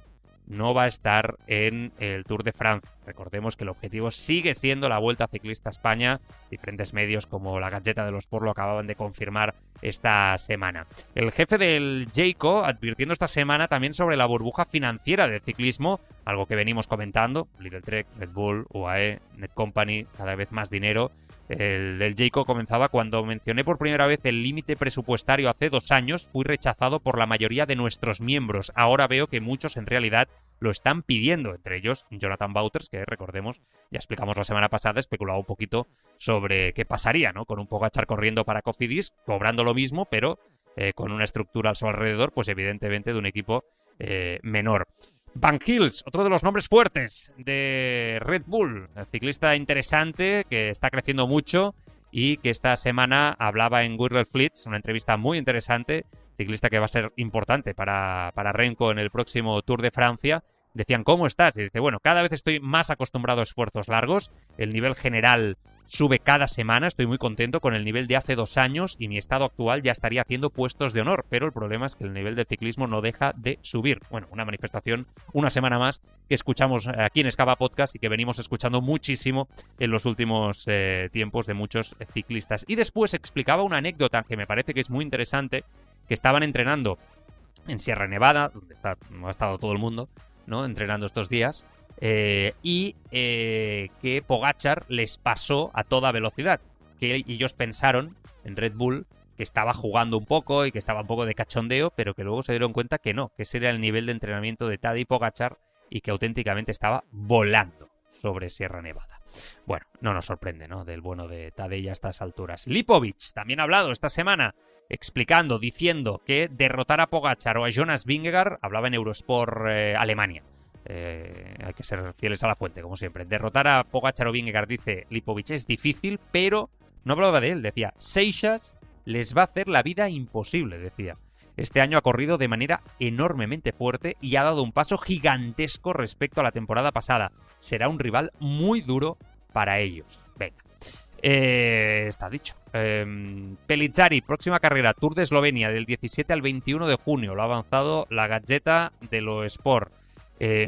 en el Tour de Francia. Recordemos que el objetivo sigue siendo la Vuelta Ciclista a España. Diferentes medios como la Gazzetta dello Sport lo acababan de confirmar esta semana. El jefe del Jayco advirtiendo esta semana también sobre la burbuja financiera del ciclismo, algo que venimos comentando. Lidl Trek, Red Bull, UAE, Netcompany, cada vez más dinero. El del Jayco comenzaba: cuando mencioné por primera vez el límite presupuestario hace 2 años, fui rechazado por la mayoría de nuestros miembros. Ahora veo que muchos en realidad lo están pidiendo, entre ellos Jonathan Vaughters, que recordemos, ya explicamos la semana pasada, especulaba un poquito sobre qué pasaría, ¿no? Con un Pogačar corriendo para Cofidis, cobrando lo mismo, pero con una estructura a su alrededor, pues evidentemente de un equipo menor. Van Gils, otro de los nombres fuertes de Red Bull, el ciclista interesante que está creciendo mucho y que esta semana hablaba en Wirral Fleets, una entrevista muy interesante, ciclista que va a ser importante para Renko en el próximo Tour de Francia. Decían, ¿cómo estás? Y dice, bueno, cada vez estoy más acostumbrado a esfuerzos largos, el nivel general sube cada semana, estoy muy contento con el nivel de hace 2 años y mi estado actual ya estaría haciendo puestos de honor, pero el problema es que el nivel del ciclismo no deja de subir. Bueno, una manifestación, una semana más, que escuchamos aquí en Escapa Podcast y que venimos escuchando muchísimo en los últimos tiempos de muchos ciclistas. Y después explicaba una anécdota que me parece que es muy interesante, que estaban entrenando en Sierra Nevada, donde ha estado todo el mundo, ¿no? Entrenando estos días, y que Pogačar les pasó a toda velocidad, que ellos pensaron en Red Bull que estaba jugando un poco y que estaba un poco de cachondeo, pero que luego se dieron cuenta que no, que ese era el nivel de entrenamiento de Tadej Pogačar y que auténticamente estaba volando sobre Sierra Nevada. Bueno, no nos sorprende, ¿no? Del bueno de Tadej a estas alturas. Lipovic también ha hablado esta semana explicando, diciendo que derrotar a Pogačar o a Jonas Vingegaard, hablaba en Eurosport Alemania. Hay que ser fieles a la fuente, como siempre. Derrotar a Pogačar o Vingegaard, dice Lipovic, es difícil, pero no hablaba de él, decía, Seixas les va a hacer la vida imposible, decía. Este año ha corrido de manera enormemente fuerte y ha dado un paso gigantesco respecto a la temporada pasada. Será un rival muy duro para ellos. Venga. Está dicho. Pellizzari, próxima carrera, Tour de Eslovenia, del 17 al 21 de junio. Lo ha avanzado la Gazzetta dello Sport.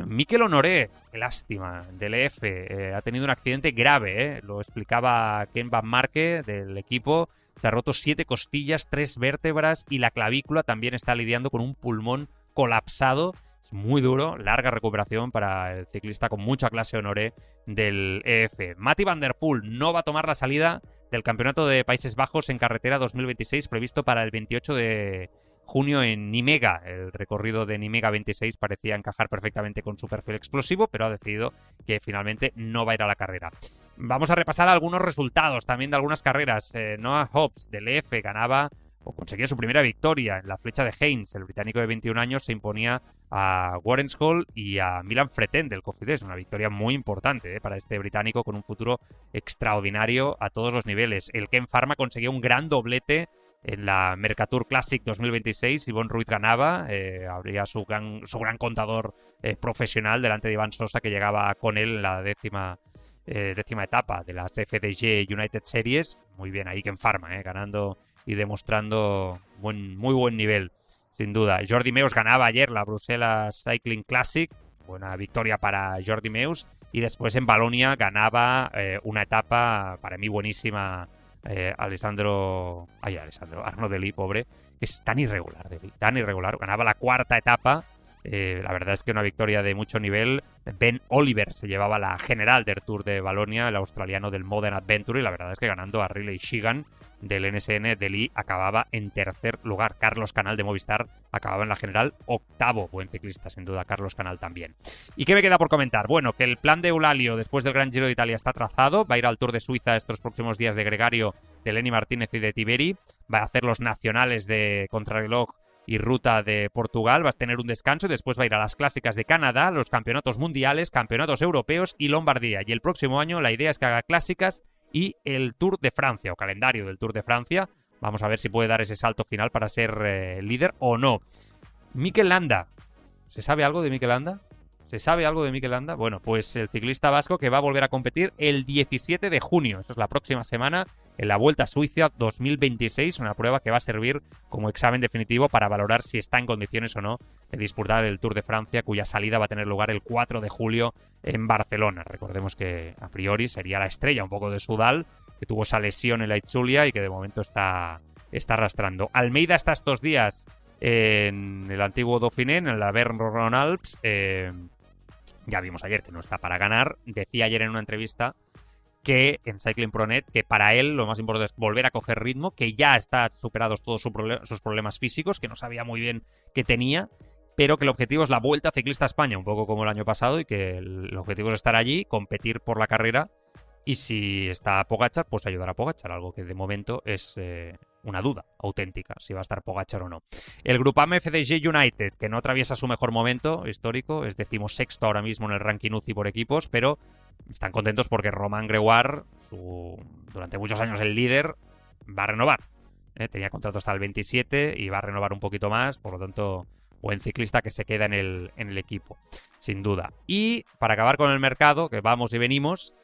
Mikel Honoré, qué lástima, del EF, ha tenido un accidente grave, lo explicaba Ken Van Marke del equipo. Se ha roto 7 costillas, 3 vértebras y la clavícula. También está lidiando con un pulmón colapsado. Es muy duro, larga recuperación para el ciclista con mucha clase Honoré del EF. Mati Van Der Poel no va a tomar la salida del Campeonato de Países Bajos en carretera 2026 previsto para el 28 de junio en Nimega. El recorrido de Nimega 26 parecía encajar perfectamente con su perfil explosivo, pero ha decidido que finalmente no va a ir a la carrera. Vamos a repasar algunos resultados también de algunas carreras. Noah Hobbs del EF ganaba o conseguía su primera victoria en la flecha de Haynes. El británico de 21 años se imponía a Warrens Hall y a Milan Freten del Cofidis. Una victoria muy importante para este británico con un futuro extraordinario a todos los niveles. El Ken Pharma conseguía un gran doblete en la Mercatur Classic 2026. Yvonne Ruiz ganaba, habría su gran contador profesional delante de Iván Sosa, que llegaba con él en la décima etapa de las FDG United Series. Muy bien ahí Ken Pharma, ganando y demostrando muy buen nivel, sin duda. Jordi Meus ganaba ayer la Bruselas Cycling Classic, buena victoria para Jordi Meus, y después en Valonia ganaba una etapa para mí buenísima, Arnaud Dely, pobre, que es tan irregular, ganaba la 4ª etapa. La verdad es que una victoria de mucho nivel. Ben Oliver se llevaba la general del Tour de Valonia, el australiano del Modern Adventure, y la verdad es que ganando a Riley Shigan del NSN, Dely acababa en 3er lugar. Carlos Canal de Movistar acababa en la general 8º. Buen ciclista, sin duda, Carlos Canal también. ¿Y qué me queda por comentar? Bueno, que el plan de Eulalio después del Gran Giro de Italia está trazado. Va a ir al Tour de Suiza estos próximos días de Gregario, de Lenny Martínez y de Tiberi. Va a hacer los nacionales de contrarreloj y ruta de Portugal. Va a tener un descanso y después va a ir a las clásicas de Canadá, los campeonatos mundiales, campeonatos europeos y Lombardía. Y el próximo año la idea es que haga clásicas y el Tour de Francia, o calendario del Tour de Francia. Vamos a ver si puede dar ese salto final para ser líder o no. Mikel Landa. ¿Se sabe algo de Mikel Landa? ¿Se sabe algo de Mikel Landa? Bueno, pues el ciclista vasco que va a volver a competir el 17 de junio. Eso es la próxima semana, en la Vuelta a Suiza 2026. Una prueba que va a servir como examen definitivo para valorar si está en condiciones o no de disputar el Tour de Francia, cuya salida va a tener lugar el 4 de julio en Barcelona. Recordemos que a priori sería la estrella un poco de Soudal, que tuvo esa lesión en la Itzulia y que de momento está arrastrando. Almeida está estos días en el antiguo Dauphiné, en la Bern-Rhône-Alpes. Ya vimos ayer que no está para ganar. Decía ayer en una entrevista que en Cycling Pro Net que para él lo más importante es volver a coger ritmo, que ya está superados todos sus problemas físicos, que no sabía muy bien qué tenía, pero que el objetivo es la Vuelta Ciclista a España, un poco como el año pasado, y que el objetivo es estar allí, competir por la carrera, y si está Pogačar, pues ayudar a Pogačar, algo que de momento es una duda auténtica, si va a estar Pogačar o no. El Grupama FDJ United, que no atraviesa su mejor momento histórico, es 16º ahora mismo en el ranking UCI por equipos, pero están contentos porque Romain Gregoire, durante muchos años el líder, va a renovar. Tenía contrato hasta el 27 y va a renovar un poquito más, por lo tanto, buen ciclista que se queda en el equipo, sin duda. Y para acabar con el mercado, que vamos y venimos,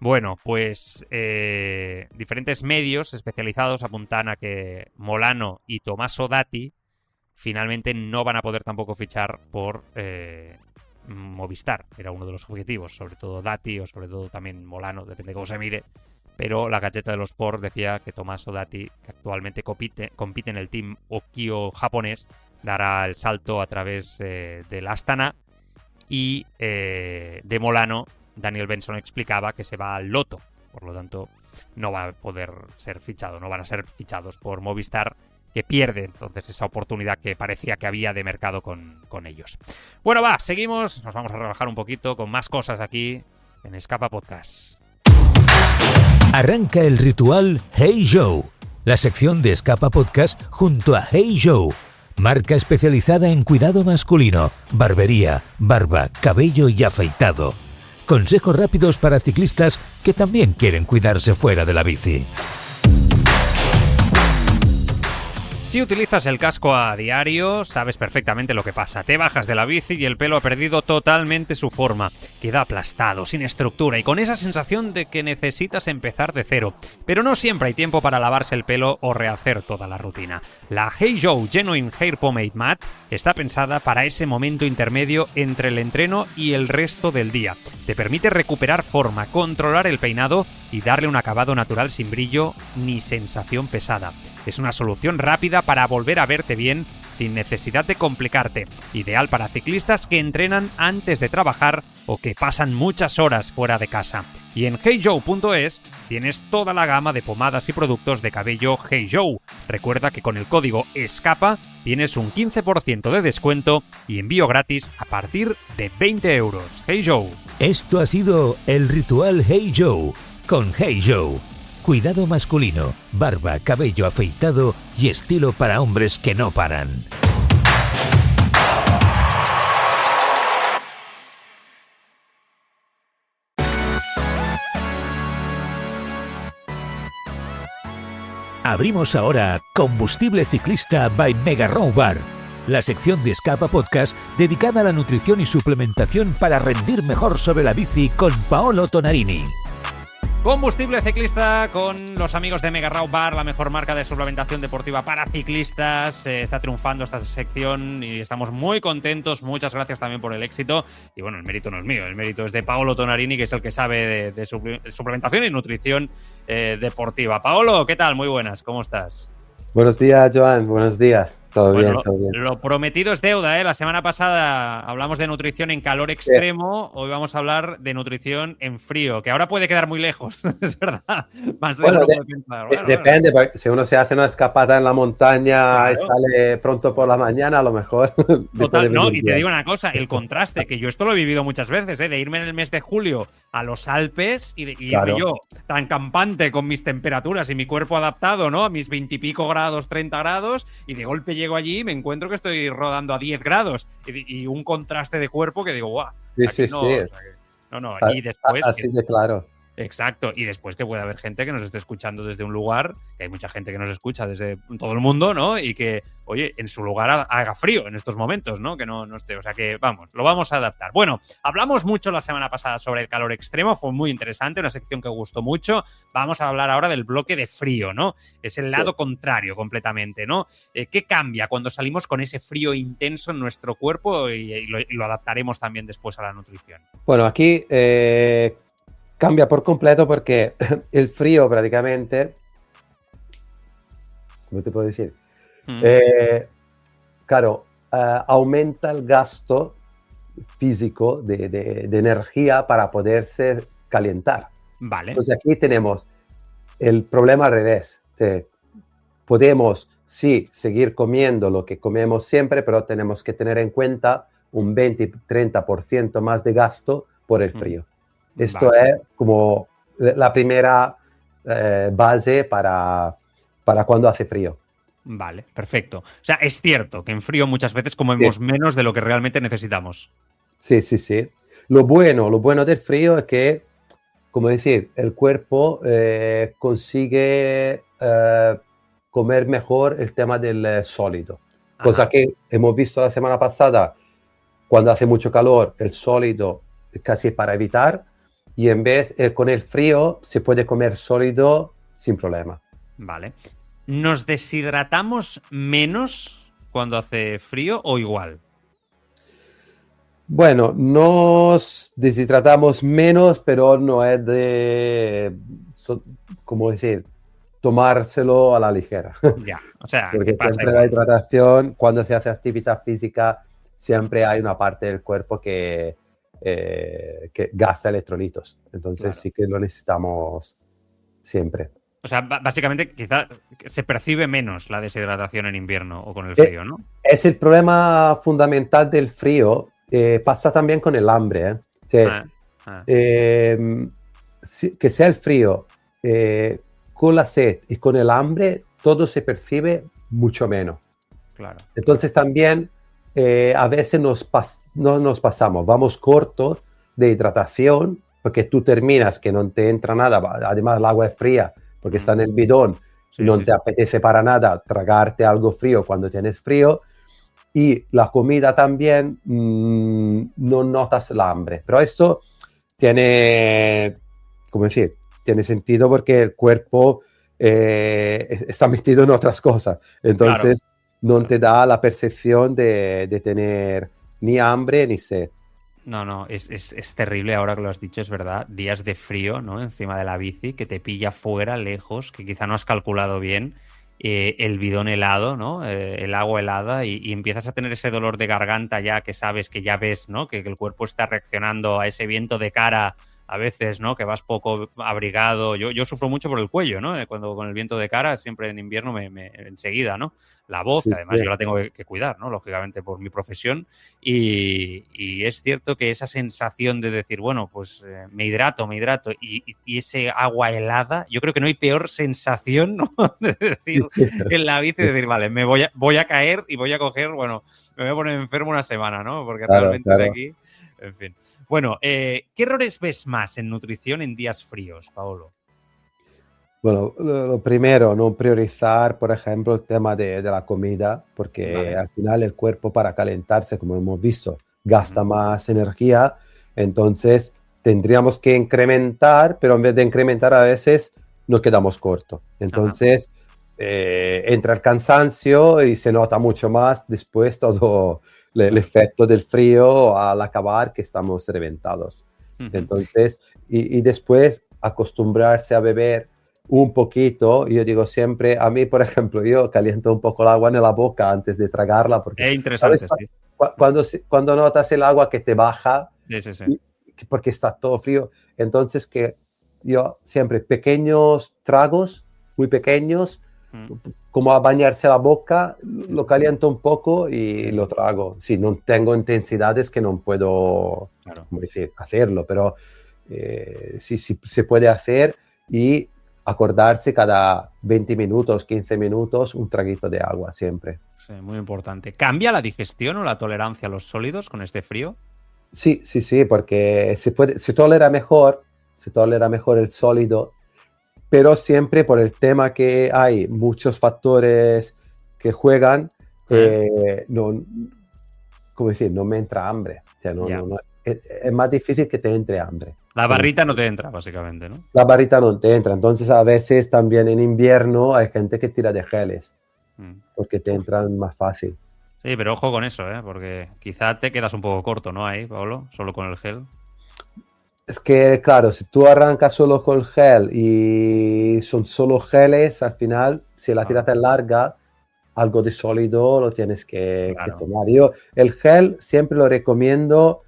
bueno, pues diferentes medios especializados apuntan a que Molano y Tommaso Dati finalmente no van a poder tampoco fichar por Movistar. Era uno de los objetivos, sobre todo Dati o sobre todo también Molano, depende de cómo se mire. Pero la Gaceta dello Sport decía que Tommaso Dati, que actualmente compite en el Team Okio japonés, dará el salto a través del Astana. Y de Molano, Daniel Benson explicaba que se va al Lotto, por lo tanto no va a poder ser fichado, no van a ser fichados por Movistar, que pierde entonces esa oportunidad que parecía que había de mercado con ellos. Bueno, seguimos, nos vamos a relajar un poquito con más cosas aquí en Escapa Podcast. Arranca el ritual Hey Joe, la sección de Escapa Podcast junto a Hey Joe, marca especializada en cuidado masculino, barbería, barba, cabello y afeitado. Consejos rápidos para ciclistas que también quieren cuidarse fuera de la bici. Si utilizas el casco a diario, sabes perfectamente lo que pasa. Te bajas de la bici y el pelo ha perdido totalmente su forma. Queda aplastado, sin estructura y con esa sensación de que necesitas empezar de cero. Pero no siempre hay tiempo para lavarse el pelo o rehacer toda la rutina. La Hey Joe Genuine Hair Pomade Matte está pensada para ese momento intermedio entre el entreno y el resto del día. Te permite recuperar forma, controlar el peinado y darle un acabado natural sin brillo ni sensación pesada. Es una solución rápida para volver a verte bien sin necesidad de complicarte. Ideal para ciclistas que entrenan antes de trabajar o que pasan muchas horas fuera de casa. Y en heyjoe.es tienes toda la gama de pomadas y productos de cabello Hey Joe. Recuerda que con el código ESCAPA tienes un 15% de descuento y envío gratis a partir de 20 euros. Hey Joe. Esto ha sido el ritual Hey Joe con Hey Joe. Cuidado masculino, barba, cabello afeitado y estilo para hombres que no paran. Abrimos ahora Combustible Ciclista by Mega Row Bar, la sección de Escapa Podcast dedicada a la nutrición y suplementación para rendir mejor sobre la bici con Paolo Tonarini. Combustible Ciclista con los amigos de Mega Row Bar, la mejor marca de suplementación deportiva para ciclistas. Está triunfando esta sección y estamos muy contentos. Muchas gracias también por el éxito. Y bueno, el mérito no es mío, el mérito es de Paolo Tonarini, que es el que sabe de suplementación y nutrición deportiva. Paolo, ¿qué tal? Muy buenas, ¿cómo estás? Buenos días, Joan. Buenos días. Todo bien. Lo prometido es deuda, ¿eh? La semana pasada hablamos de nutrición en calor extremo. Hoy vamos a hablar de nutrición en frío, que ahora puede quedar muy lejos, es verdad. Más de uno puede pensar. Depende, porque si uno se hace una escapada en la montaña y sale pronto por la mañana, a lo mejor. Total, no, y te digo una cosa, el contraste, que yo esto lo he vivido muchas veces, de irme en el mes de julio a los Alpes y Claro. yo tan campante con mis temperaturas y mi cuerpo adaptado, ¿no? A mis 20 y pico grados, 30 grados, y de golpe llego allí y me encuentro que estoy rodando a 10 grados y un contraste de cuerpo que digo, guau, Sí, aquí sí, no, sí. o sea no, y después Así de claro. exacto, y después que puede haber gente que nos esté escuchando desde un lugar, que hay mucha gente que nos escucha desde todo el mundo, ¿no? Y que, oye, en su lugar haga frío en estos momentos, ¿no? Que no esté, o sea que, vamos, lo vamos a adaptar. Bueno, hablamos mucho la semana pasada sobre el calor extremo, fue muy interesante, una sección que gustó mucho. Vamos a hablar ahora del bloque de frío, ¿no? Es el lado contrario completamente, ¿no? ¿Qué cambia cuando salimos con ese frío intenso en nuestro cuerpo y lo adaptaremos también después a la nutrición? Bueno, aquí cambia por completo porque el frío prácticamente, ¿cómo te puedo decir? Claro, aumenta el gasto físico de energía para poderse calentar. Vale. Entonces aquí tenemos el problema al revés. Podemos, sí, seguir comiendo lo que comemos siempre, pero tenemos que tener en cuenta un 20-30% más de gasto por el frío. Esto Vale. es como la primera base para cuando hace frío. Vale, perfecto. O sea, es cierto que en frío muchas veces comemos menos de lo que realmente necesitamos. Sí, sí, sí. Lo bueno del frío es que, como decir, el cuerpo consigue comer mejor el tema del sólido. Cosa que hemos visto la semana pasada, cuando hace mucho calor, el sólido casi para evitar, y en vez con el frío se puede comer sólido sin problema. Vale. ¿Nos deshidratamos menos cuando hace frío o igual? Bueno, nos deshidratamos menos, pero no es de, como decir, tomárselo a la ligera. Ya, o sea, porque ¿qué pasa? siempre la hidratación, cuando se hace actividad física, siempre hay una parte del cuerpo que gasta electrolitos. Entonces Claro. sí que lo necesitamos siempre. O sea, básicamente quizá se percibe menos la deshidratación en invierno o con el frío, ¿no? Es el problema fundamental del frío. Pasa también con el hambre. Que sea el frío, con la sed y con el hambre, todo se percibe mucho menos. Claro. Entonces también a veces no nos pasamos, vamos cortos de hidratación, porque tú terminas que no te entra nada, además el agua es fría, porque está en el bidón, no te apetece para nada tragarte algo frío cuando tienes frío, y la comida también no notas el hambre. Pero esto tiene, ¿cómo decir? Tiene sentido porque el cuerpo está metido en otras cosas. Entonces no te da la percepción de tener ni hambre ni sed. No, es terrible ahora que lo has dicho, es verdad. Días de frío, ¿no? Encima de la bici, que te pilla fuera, lejos, que quizá no has calculado bien. El bidón helado, ¿no? El agua helada y empiezas a tener ese dolor de garganta ya que sabes, que ya ves, ¿no? Que el cuerpo está reaccionando a ese viento de cara a veces, ¿no? Que vas poco abrigado. Yo sufro mucho por el cuello, ¿no? Cuando con el viento de cara, siempre en invierno enseguida, ¿no? La voz, Sí, que además sí. yo la tengo que cuidar, ¿no? Lógicamente por mi profesión. Y es cierto que esa sensación de decir, bueno, pues me hidrato y ese agua helada, yo creo que no hay peor sensación, ¿no? De decir en la bici, decir, vale, me voy a caer y voy a coger, bueno, me voy a poner enfermo una semana, ¿no? Porque realmente de aquí, en fin. Bueno, ¿qué errores ves más en nutrición en días fríos, Paolo? Bueno, lo primero, no priorizar, por ejemplo, el tema de la comida, porque al final el cuerpo para calentarse, como hemos visto, gasta más energía, entonces tendríamos que incrementar, pero en vez de incrementar a veces nos quedamos cortos. Entonces entra el cansancio y se nota mucho más después todo el efecto del frío al acabar que estamos reventados. Entonces, y después acostumbrarse a beber un poquito. Yo digo siempre, a mí, por ejemplo, yo caliento un poco el agua en la boca antes de tragarla. Porque, es interesante, ¿sabes? Cuando notas el agua que te baja, sí. porque está todo frío, entonces que yo siempre pequeños tragos, muy pequeños, como a bañarse la boca, lo caliento un poco y lo trago. Sí, no tengo intensidades que no puedo, ¿cómo decir?, hacerlo, pero sí, sí, se puede hacer y acordarse cada 20 minutos, 15 minutos, un traguito de agua siempre. Sí, muy importante. ¿Cambia la digestión o la tolerancia a los sólidos con este frío? Sí, sí, sí, porque se tolera mejor el sólido, pero siempre por el tema que hay muchos factores que juegan, no, ¿cómo decir? No me entra hambre. O sea, es más difícil que te entre hambre. La barrita no te entra, básicamente, ¿no? La barrita no te entra. Entonces, a veces también en invierno hay gente que tira de geles, porque te entran más fácil. Sí, pero ojo con eso, porque quizá te quedas un poco corto, ¿no? Ahí, Pablo, solo con el gel. Es que, claro, si tú arrancas solo con gel y son solo geles, al final, si la tirada es larga, algo de sólido lo tienes que tomar. Yo el gel siempre lo recomiendo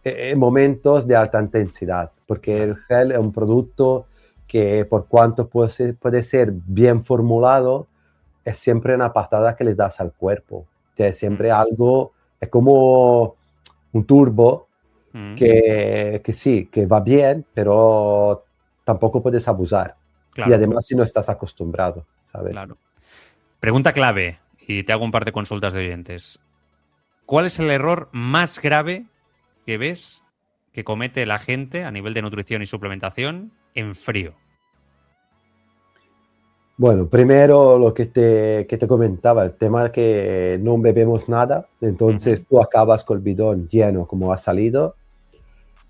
en momentos de alta intensidad, porque el gel es un producto que por cuanto puede ser bien formulado, es siempre una patada que le das al cuerpo. O sea, es siempre algo, es como un turbo que sí, que va bien, pero tampoco puedes abusar. Claro. Y además si no estás acostumbrado, ¿sabes? Claro. Pregunta clave, y te hago un par de consultas de oyentes. ¿Cuál es el error más grave que ves que comete la gente a nivel de nutrición y suplementación en frío? Bueno, primero lo que te comentaba, el tema que no bebemos nada, entonces tú acabas con el bidón lleno como ha salido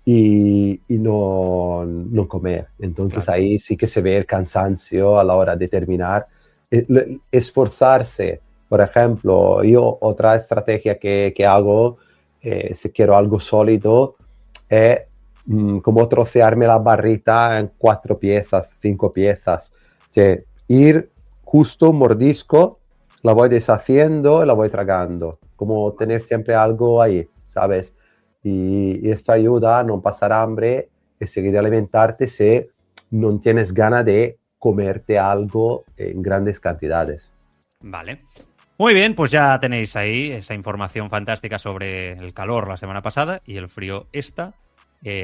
y no comer. Entonces ahí sí que se ve el cansancio a la hora de terminar. Esforzarse, por ejemplo, yo otra estrategia que hago, si quiero algo sólido, es como trocearme la barrita en 4 piezas, 5 piezas. Que ir justo un mordisco, la voy deshaciendo y la voy tragando. Como tener siempre algo ahí, ¿sabes? Y esto ayuda a no pasar hambre y seguir alimentarte si no tienes ganas de comerte algo en grandes cantidades. Vale. Muy bien, pues ya tenéis ahí esa información fantástica sobre el calor la semana pasada y el frío esta.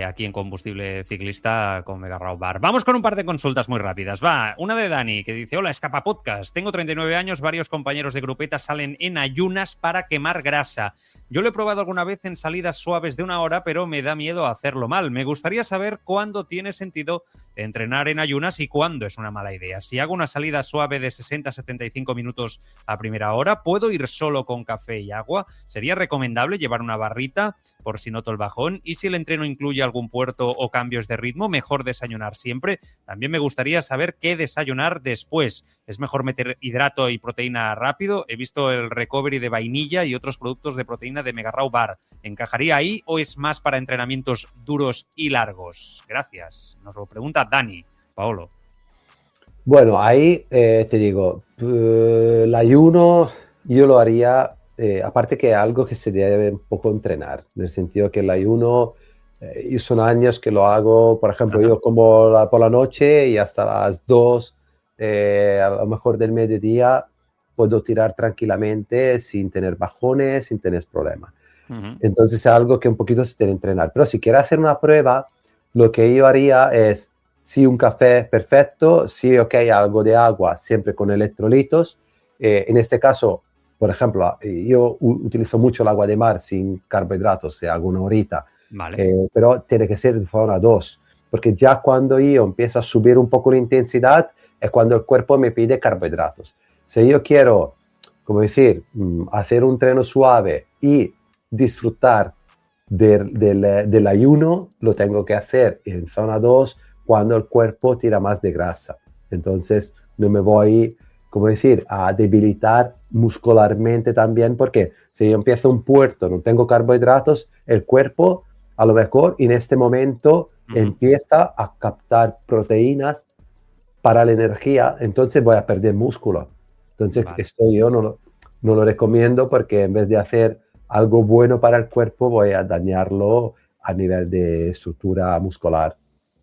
Aquí en Combustible Ciclista con Mega Raw Bar. Vamos con un par de consultas muy rápidas. Va, una de Dani que dice: hola, Escapa Podcast. Tengo 39 años, varios compañeros de grupeta salen en ayunas para quemar grasa. Yo lo he probado alguna vez en salidas suaves de 1 hora, pero me da miedo hacerlo mal. Me gustaría saber cuándo tiene sentido entrenar en ayunas y cuándo es una mala idea. Si hago una salida suave de 60 a 75 minutos a primera hora, ¿puedo ir solo con café y agua? ¿Sería recomendable llevar una barrita por si noto el bajón? Y si el entreno incluye algún puerto o cambios de ritmo, mejor desayunar siempre. También me gustaría saber qué desayunar después. ¿Es mejor meter hidrato y proteína rápido? He visto el recovery de vainilla y otros productos de proteína de Mega Raw Bar. ¿Encajaría ahí o es más para entrenamientos duros y largos? Gracias. Nos lo pregunta Dani. Paolo. Bueno, ahí te digo, el ayuno yo lo haría, aparte que es algo que se debe un poco entrenar, en el sentido que el ayuno, yo son años que lo hago, por ejemplo, yo como por la noche y hasta las 2, a lo mejor del mediodía, puedo tirar tranquilamente sin tener bajones, sin tener problemas. Entonces es algo que un poquito se tiene que entrenar. Pero si quieres hacer una prueba, lo que yo haría es, sí, un café perfecto, sí, ok, algo de agua, siempre con electrolitos. En este caso, por ejemplo, yo utilizo mucho el agua de mar sin carbohidratos, hago una horita. Vale. Pero tiene que ser de zona 2, porque ya cuando yo empiezo a subir un poco la intensidad es cuando el cuerpo me pide carbohidratos. Si yo quiero, como decir, hacer un entreno suave y disfrutar del ayuno, lo tengo que hacer en zona 2 cuando el cuerpo tira más de grasa. Entonces no me voy, como decir, a debilitar muscularmente también, porque si yo empiezo un puerto, no tengo carbohidratos, el cuerpo a lo mejor en este momento empieza a captar proteínas para la energía, entonces voy a perder músculo. Entonces esto yo no lo recomiendo, porque en vez de hacer algo bueno para el cuerpo, voy a dañarlo a nivel de estructura muscular.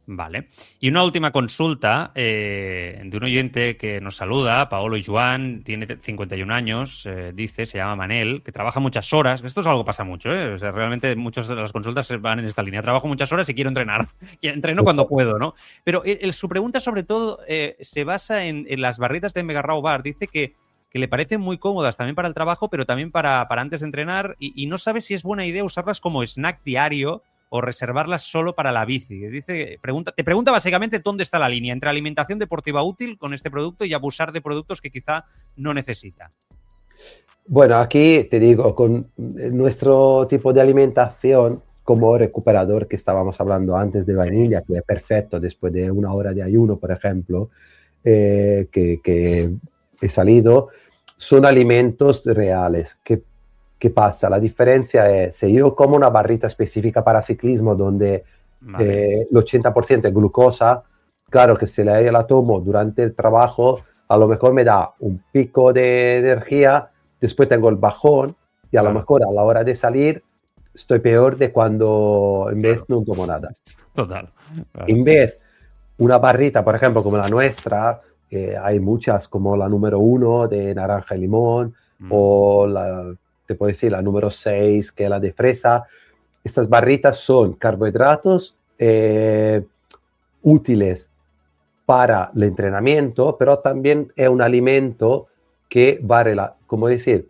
Vale. Y una última consulta de un oyente que nos saluda, Paolo Joan, tiene 51 años, dice, se llama Manel, que trabaja muchas horas. Esto es algo que pasa mucho, ¿eh? O sea, realmente muchas de las consultas van en esta línea. Trabajo muchas horas y quiero entrenar. Entreno cuando puedo, ¿no? Pero su pregunta sobre todo se basa en las barritas de Mega Raw Bar. Dice que le parecen muy cómodas también para el trabajo, pero también para antes de entrenar y no sabe si es buena idea usarlas como snack diario o reservarlas solo para la bici. Te pregunta básicamente dónde está la línea entre alimentación deportiva útil con este producto y abusar de productos que quizá no necesita. Bueno, aquí te digo, con nuestro tipo de alimentación como recuperador que estábamos hablando antes de vainilla, que es perfecto después de 1 hora de ayuno, por ejemplo, que he salido, son alimentos reales. ¿Qué pasa? La diferencia es, si yo como una barrita específica para ciclismo donde el 80% es glucosa, claro que si la tomo durante el trabajo, a lo mejor me da un pico de energía, después tengo el bajón y a lo mejor a la hora de salir estoy peor de cuando en vez no tomo nada. Total. Claro. En vez, una barrita, por ejemplo, como la nuestra, hay muchas, como la número 1 de naranja y limón, o te puedo decir la número 6, que es la de fresa. Estas barritas son carbohidratos útiles para el entrenamiento, pero también es un alimento que va, como decir,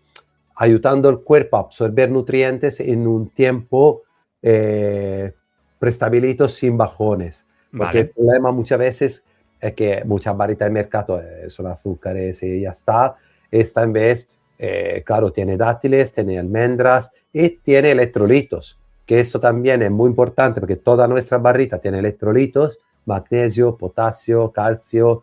ayudando al cuerpo a absorber nutrientes en un tiempo prestabilito sin bajones. Porque el problema muchas veces es que muchas barritas de mercado son azúcares y ya está. Esta en vez, claro, tiene dátiles, tiene almendras y tiene electrolitos, que esto también es muy importante porque toda nuestra barrita tiene electrolitos, magnesio, potasio, calcio,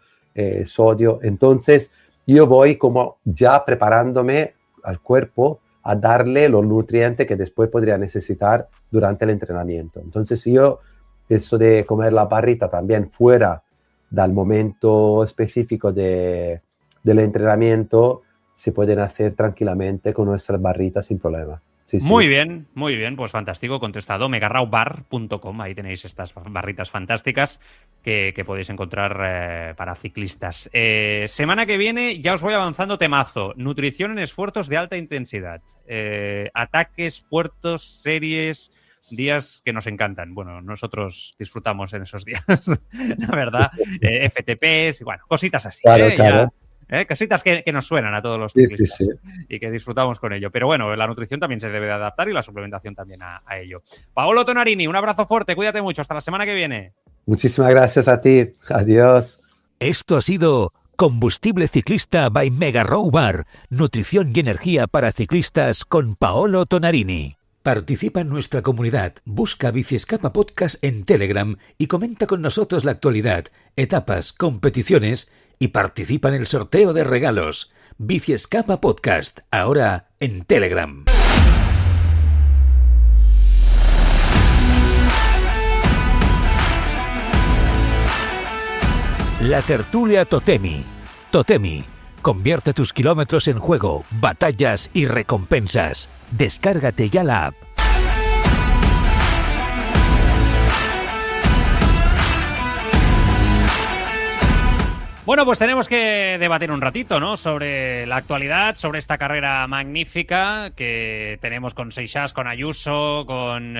sodio. Entonces yo voy como ya preparándome al cuerpo a darle los nutrientes que después podría necesitar durante el entrenamiento. Entonces yo, eso de comer la barrita también fuera del momento específico del entrenamiento, se pueden hacer tranquilamente con nuestras barritas sin problema. Sí, sí. Muy bien, pues fantástico contestado. megarrawbar.com, ahí tenéis estas barritas fantásticas que podéis encontrar para ciclistas. Semana que viene ya os voy avanzando temazo. Nutrición en esfuerzos de alta intensidad. Ataques, puertos, series, días que nos encantan. Bueno, nosotros disfrutamos en esos días, la verdad. FTPs, y bueno, cositas así. Claro, claro. Cositas que nos suenan a todos los ciclistas sí. Y que disfrutamos con ello. Pero bueno, la nutrición también se debe de adaptar y la suplementación también a ello. Paolo Tonarini, un abrazo fuerte, cuídate mucho, hasta la semana que viene. Muchísimas gracias a ti, adiós. Esto ha sido Combustible Ciclista by Mega Raw Bar, nutrición y energía para ciclistas con Paolo Tonarini. Participa en nuestra comunidad, busca Bici Escapa Podcast en Telegram y comenta con nosotros la actualidad, etapas, competiciones y participa en el sorteo de regalos. Bici Escapa Podcast, ahora en Telegram. La tertulia Totemi. Totemi. Convierte tus kilómetros en juego, batallas y recompensas. Descárgate ya la app. Bueno, pues tenemos que debatir un ratito, ¿no? Sobre la actualidad, sobre esta carrera magnífica que tenemos con Seixas, con Ayuso, con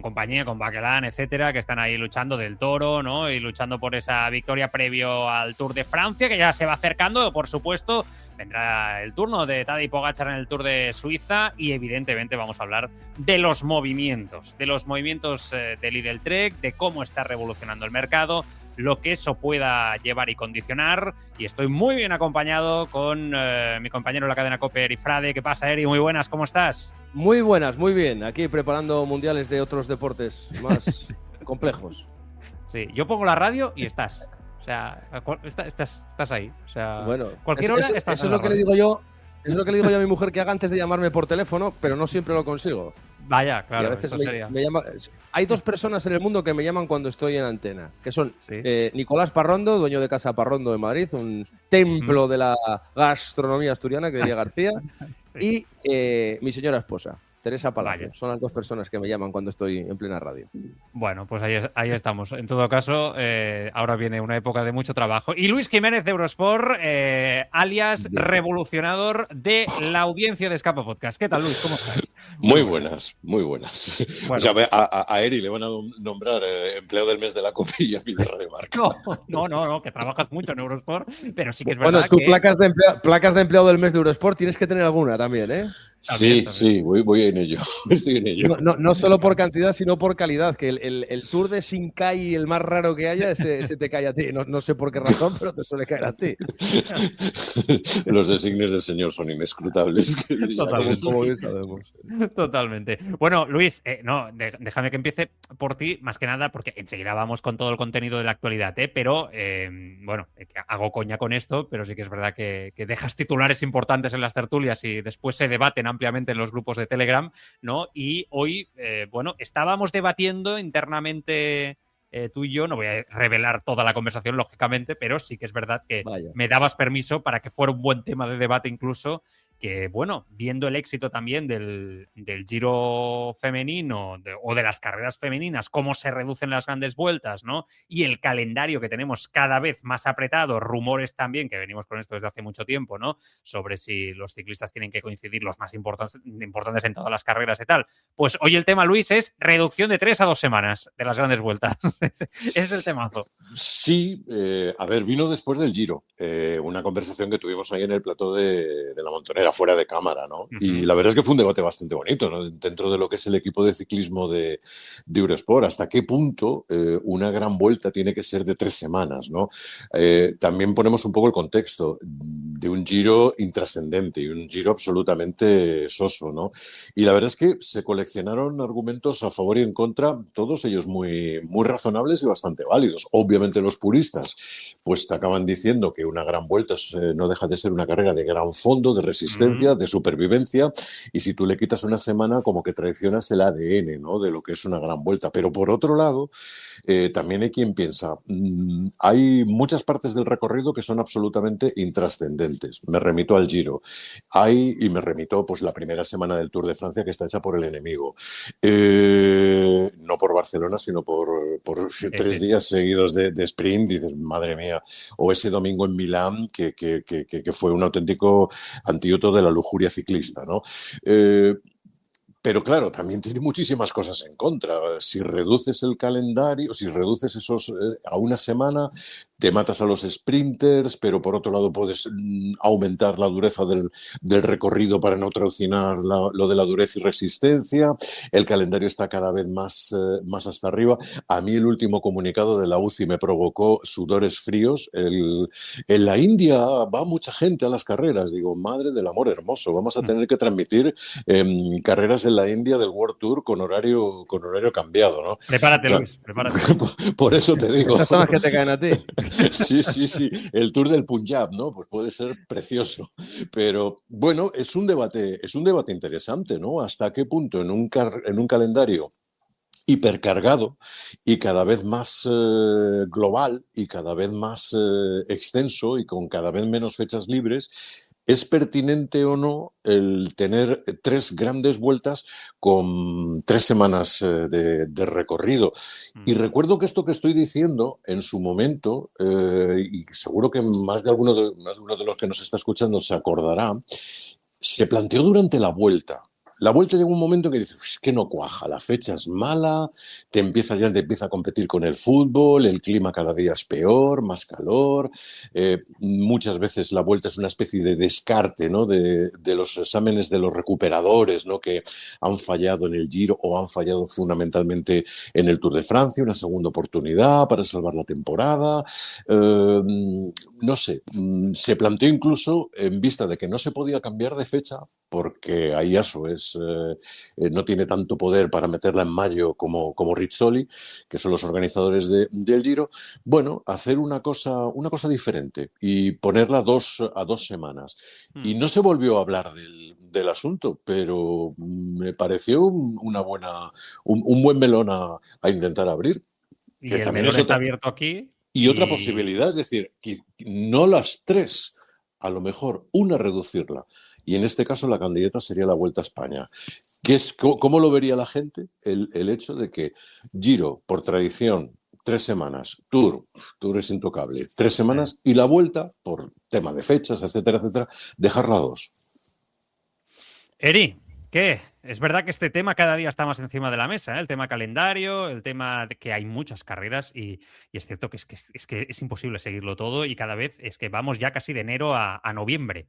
compañía, con Baquelán, etcétera, que están ahí luchando del Toro, ¿no? Y luchando por esa victoria previo al Tour de Francia, que ya se va acercando, por supuesto. Vendrá el turno de Tadej Pogačar en el Tour de Suiza y evidentemente vamos a hablar de los movimientos de Lidl Trek, de cómo está revolucionando el mercado, lo que eso pueda llevar y condicionar. Y estoy muy bien acompañado con mi compañero de la cadena COPE, Eri Frade. ¿Qué pasa, Eri? Muy buenas, ¿cómo estás? Muy buenas, muy bien. Aquí preparando mundiales de otros deportes más complejos. Sí, yo pongo la radio y estás. O sea, estás ahí. O sea, bueno, cualquier hora estás. Eso es lo que le digo yo. Es lo que le digo yo a mi mujer que haga antes de llamarme por teléfono, pero no siempre lo consigo. Vaya, claro. Y a veces sería. me llama, hay dos personas en el mundo que me llaman cuando estoy en antena, que son Nicolás Parrondo, dueño de Casa Parrondo de Madrid, un templo de la gastronomía asturiana, que diría García, y mi señora esposa. Teresa Palacio. Vaya. Son las dos personas que me llaman cuando estoy en plena radio. Bueno, pues ahí estamos. En todo caso, ahora viene una época de mucho trabajo. Y Luis Jiménez de Eurosport, alias revolucionador de la audiencia de Escapa Podcast. ¿Qué tal, Luis? ¿Cómo estás? Muy buenas, muy buenas. Bueno. O sea, a Eri le van a nombrar empleado del mes de la COPE y a mí de Radio Marca. No, que trabajas mucho en Eurosport, pero sí que es verdad Bueno, tú que... placas de empleado del mes de Eurosport tienes que tener alguna también, ¿eh? Sí, voy en ello. Estoy en ello. No solo por cantidad, sino por calidad. Que el Tour de Shinkai, el más raro que haya, ese te cae a ti. No sé por qué razón, pero te suele caer a ti. Los designios del señor son inescrutables. Totalmente. Como bien sabemos. Totalmente. Bueno, Luis, déjame que empiece por ti, más que nada, porque enseguida vamos con todo el contenido de la actualidad, pero bueno, hago coña con esto, pero sí que es verdad que dejas titulares importantes en las tertulias y después se debaten ampliamente en los grupos de Telegram, ¿no? Y hoy, bueno, estábamos debatiendo internamente tú y yo, no voy a revelar toda la conversación, lógicamente, pero sí que es verdad que me dabas permiso para que fuera un buen tema de debate incluso, que, bueno, viendo el éxito también del Giro femenino o de las carreras femeninas, cómo se reducen las grandes vueltas, ¿no? Y el calendario que tenemos cada vez más apretado, rumores también, que venimos con esto desde hace mucho tiempo, ¿no? Sobre si los ciclistas tienen que coincidir los más importantes en todas las carreras y tal. Pues hoy el tema, Luis, es reducción de 3 a 2 semanas de las grandes vueltas. Ese es el temazo. Sí, a ver, vino después del Giro, una conversación que tuvimos ahí en el plató de la Montonera, fuera de cámara, ¿no? Uh-huh. Y la verdad es que fue un debate bastante bonito, ¿no? Dentro de lo que es el equipo de ciclismo de Eurosport, hasta qué punto una gran vuelta tiene que ser de 3 semanas, ¿no? También ponemos un poco el contexto de un Giro intrascendente y un Giro absolutamente soso, ¿no? Y la verdad es que se coleccionaron argumentos a favor y en contra, todos ellos muy, muy razonables y bastante válidos. Obviamente los puristas pues te acaban diciendo que una gran vuelta no deja de ser una carrera de gran fondo, de resistencia, de supervivencia, y si tú le quitas una semana como que traicionas el ADN, ¿no? De lo que es una gran vuelta. Pero por otro lado, también hay quien piensa, hay muchas partes del recorrido que son absolutamente intrascendentes. Me remito al Giro. Y me remito pues la primera semana del Tour de Francia que está hecha por el enemigo. No por Barcelona, sino por 3 días seguidos de sprint. Dices, madre mía. O ese domingo en Milán que fue un auténtico antídoto de la lujuria ciclista, ¿no? Pero claro, también tiene muchísimas cosas en contra. Si reduces el calendario, si reduces esos a una semana, te matas a los sprinters, pero por otro lado puedes aumentar la dureza del recorrido para no traicionar lo de la dureza y resistencia. El calendario está cada vez más hasta arriba. A mí el último comunicado de la UCI me provocó sudores fríos. En la India va mucha gente a las carreras. Digo, madre del amor hermoso, vamos a tener que transmitir carreras en la India del World Tour con horario cambiado, ¿no? Prepárate, Luis, prepárate. Por eso te digo. Esas son las que te caen a ti. Sí. El Tour del Punjab, ¿no? Pues puede ser precioso. Pero bueno, es un debate interesante, ¿no? ¿Hasta qué punto en un calendario hipercargado y cada vez más global y cada vez más extenso y con cada vez menos fechas libres, ¿es pertinente o no el tener 3 grandes vueltas con 3 semanas de recorrido? Y recuerdo que esto que estoy diciendo en su momento, y seguro que más de alguno de los que nos está escuchando se acordará, se planteó durante la vuelta. La vuelta llega un momento que dices, es que no cuaja, la fecha es mala, te empieza a competir con el fútbol, el clima cada día es peor, más calor, muchas veces la vuelta es una especie de descarte, ¿no? de los exámenes de los recuperadores, ¿no? Que han fallado en el Giro o han fallado fundamentalmente en el Tour de Francia, una segunda oportunidad para salvar la temporada. No sé, se planteó incluso en vista de que no se podía cambiar de fecha porque Aiaso no tiene tanto poder para meterla en mayo como Rizzoli, que son los organizadores del Giro. Bueno, hacer una cosa diferente y ponerla a dos semanas. Y no se volvió a hablar del asunto, pero me pareció un buen melón a intentar abrir. Y el melón está abierto aquí. Y otra posibilidad, es decir, que no las 3, a lo mejor una reducirla. Y en este caso la candidata sería la Vuelta a España. ¿Cómo lo vería la gente? El hecho de que Giro, por tradición, 3 semanas, Tour es intocable, 3 semanas, y la Vuelta, por tema de fechas, etcétera, etcétera, dejarla a 2. Eri, ¿qué? Es verdad que este tema cada día está más encima de la mesa, ¿eh? El tema calendario, el tema de que hay muchas carreras y es cierto que es imposible seguirlo todo y cada vez es que vamos ya casi de enero a noviembre.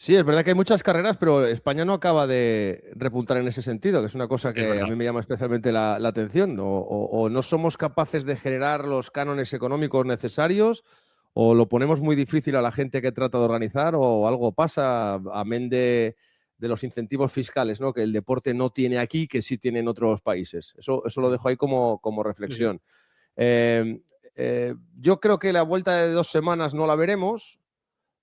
Sí, es verdad que hay muchas carreras, pero España no acaba de repuntar en ese sentido, que es una cosa que a mí me llama especialmente la atención. O no somos capaces de generar los cánones económicos necesarios, o lo ponemos muy difícil a la gente que trata de organizar, o algo pasa, amén de los incentivos fiscales, ¿no? Que el deporte no tiene aquí, que sí tiene en otros países. Eso lo dejo ahí como reflexión. Yo creo que la Vuelta de 2 semanas no la veremos,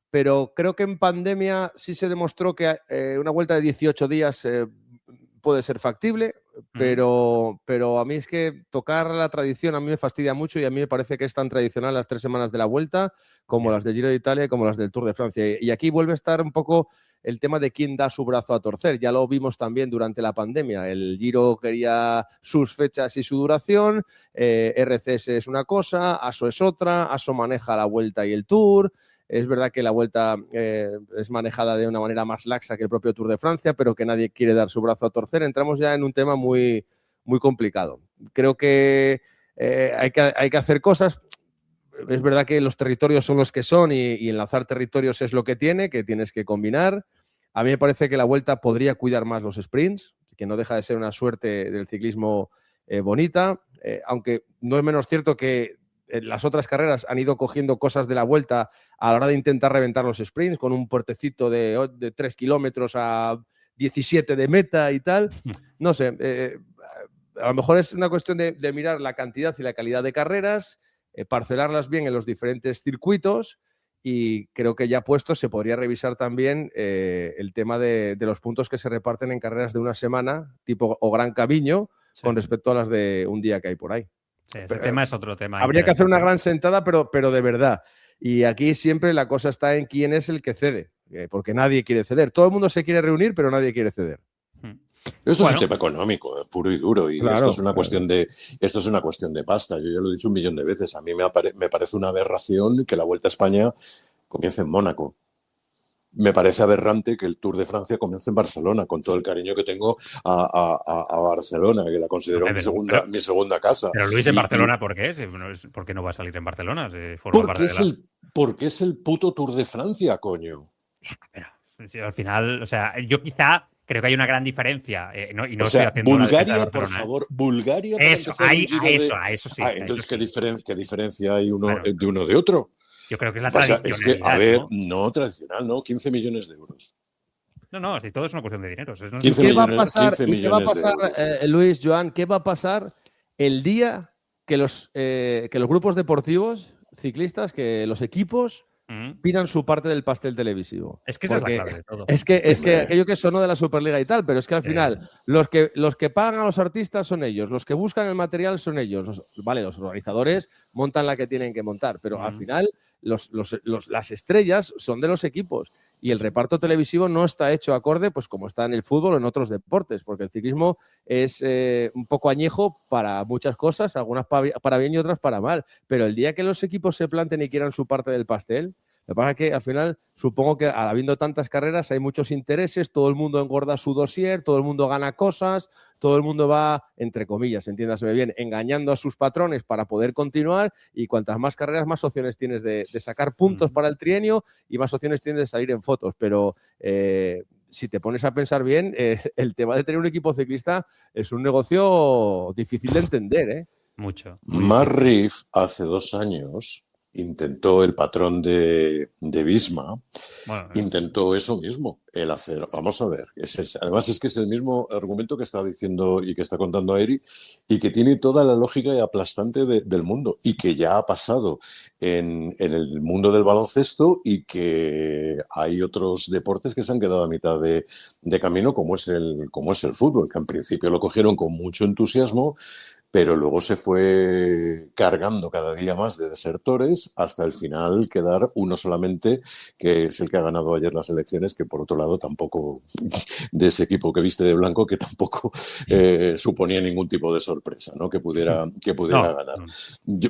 pero creo que en pandemia sí se demostró que una Vuelta de 18 días puede ser factible, pero a mí es que tocar la tradición a mí me fastidia mucho y a mí me parece que es tan tradicional las 3 semanas de la Vuelta como las del Giro de Italia y como las del Tour de Francia. Y aquí vuelve a estar un poco el tema de quién da su brazo a torcer. Ya lo vimos también durante la pandemia. El Giro quería sus fechas y su duración, RCS es una cosa, ASO es otra, ASO maneja la Vuelta y el Tour. Es verdad que la Vuelta es manejada de una manera más laxa que el propio Tour de Francia, pero que nadie quiere dar su brazo a torcer. Entramos ya en un tema muy, muy complicado. Creo que hay que hacer cosas. Es verdad que los territorios son los que son y enlazar territorios es lo que tienes que combinar. A mí me parece que la Vuelta podría cuidar más los sprints, que no deja de ser una suerte del ciclismo bonita, aunque no es menos cierto que las otras carreras han ido cogiendo cosas de la Vuelta a la hora de intentar reventar los sprints, con un puertecito de 3 kilómetros a 17 de meta y tal. No sé, a lo mejor es una cuestión de mirar la cantidad y la calidad de carreras, parcelarlas bien en los diferentes circuitos, y creo que ya puesto se podría revisar también el tema de los puntos que se reparten en carreras de una semana, tipo o Gran Camino, con respecto a las de un día que hay por ahí. Sí, este tema es otro tema. Habría que hacer una gran sentada, pero de verdad. Y aquí siempre la cosa está en quién es el que cede, porque nadie quiere ceder. Todo el mundo se quiere reunir, pero nadie quiere ceder. Esto es un tema económico, puro y duro, y esto es una cuestión de pasta. Yo ya lo he dicho un millón de veces. A mí me parece una aberración que la Vuelta a España comience en Mónaco. Me parece aberrante que el Tour de Francia comience en Barcelona, con todo el cariño que tengo a Barcelona, que la considero mi segunda casa. Pero Luis, ¿en Barcelona por qué? ¿Por qué no va a salir en Barcelona? Porque es el puto Tour de Francia, coño. Pero, al final, o sea, yo quizá creo que hay una gran diferencia. Y no o sea, estoy haciendo Bulgaria, por favor, Bulgaria. Eso, a eso sí. Entonces, ¿qué diferencia hay de uno de otro? Yo creo que es la tradición. Es que, a ver, no tradicional, ¿no? 15 millones de euros. No, si todo es una cuestión de dinero. ¿Qué va a pasar, Luis, Joan, qué va a pasar el día que los grupos deportivos, ciclistas, que los equipos pidan su parte del pastel televisivo? Es que esa es la clave de todo. Es que aquello que sonó de la Superliga y tal, pero es que al final los que pagan a los artistas son ellos, los que buscan el material son ellos. Los organizadores montan la que tienen que montar, pero al final las estrellas son de los equipos, y el reparto televisivo no está hecho acorde, pues como está en el fútbol o en otros deportes, porque el ciclismo es un poco añejo para muchas cosas, algunas para bien y otras para mal, pero el día que los equipos se planten y quieran su parte del pastel, lo que pasa es que al final supongo que habiendo tantas carreras hay muchos intereses, todo el mundo engorda su dossier, todo el mundo gana cosas, todo el mundo va, entre comillas, entiéndaseme bien, engañando a sus patrones para poder continuar, y cuantas más carreras, más opciones tienes de sacar puntos para el trienio y más opciones tienes de salir en fotos. Pero si te pones a pensar bien, el tema de tener un equipo ciclista es un negocio difícil de entender, ¿eh? Mucho. Marriff hace 2 años intentó, el patrón de Visma, intentó eso mismo, el hacer, vamos a ver, además es que es el mismo argumento que está diciendo y que está contando Eri, y que tiene toda la lógica y aplastante del mundo, y que ya ha pasado en el mundo del baloncesto, y que hay otros deportes que se han quedado a mitad de camino, como es el fútbol, que en principio lo cogieron con mucho entusiasmo, pero luego se fue cargando cada día más de desertores hasta el final quedar uno solamente, que es el que ha ganado ayer las elecciones, que por otro lado tampoco, de ese equipo que viste de blanco, que tampoco suponía ningún tipo de sorpresa, ¿no? que pudiera ganar.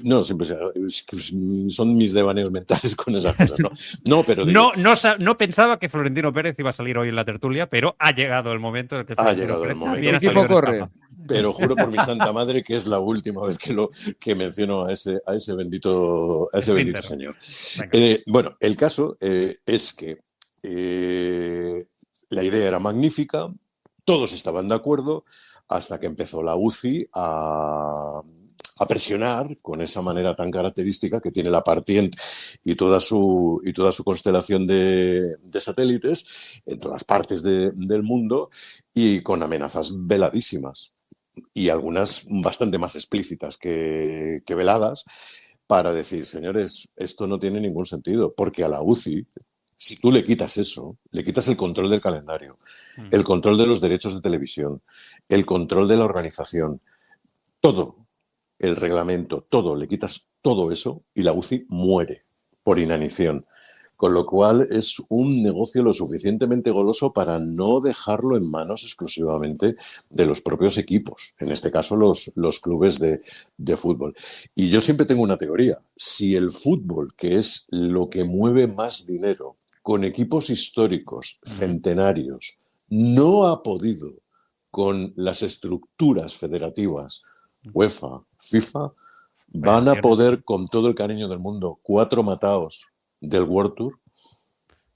No, siempre son mis devaneos mentales con esas cosas. No, pero digo, no pensaba que Florentino Pérez iba a salir hoy en la tertulia, pero ha llegado el momento en el que Florentino Pérez también ha ¿Qué salido equipo corre? Pero juro por mi santa madre que es la última vez que menciono a ese bendito señor. Bueno, el caso es que la idea era magnífica, todos estaban de acuerdo, hasta que empezó la UCI a presionar con esa manera tan característica que tiene la Partiente y toda su constelación de satélites en todas partes del mundo, y con amenazas veladísimas y algunas bastante más explícitas que veladas, para decir, señores, esto no tiene ningún sentido, porque a la UCI, si tú le quitas eso, le quitas el control del calendario, el control de los derechos de televisión, el control de la organización, todo, el reglamento, todo, le quitas todo eso y la UCI muere por inanición. Con lo cual es un negocio lo suficientemente goloso para no dejarlo en manos exclusivamente de los propios equipos, en este caso los clubes de fútbol. Y yo siempre tengo una teoría: si el fútbol, que es lo que mueve más dinero, con equipos históricos, centenarios, no ha podido con las estructuras federativas, UEFA, FIFA, van a poder, con todo el cariño del mundo, 4 mataos del World Tour.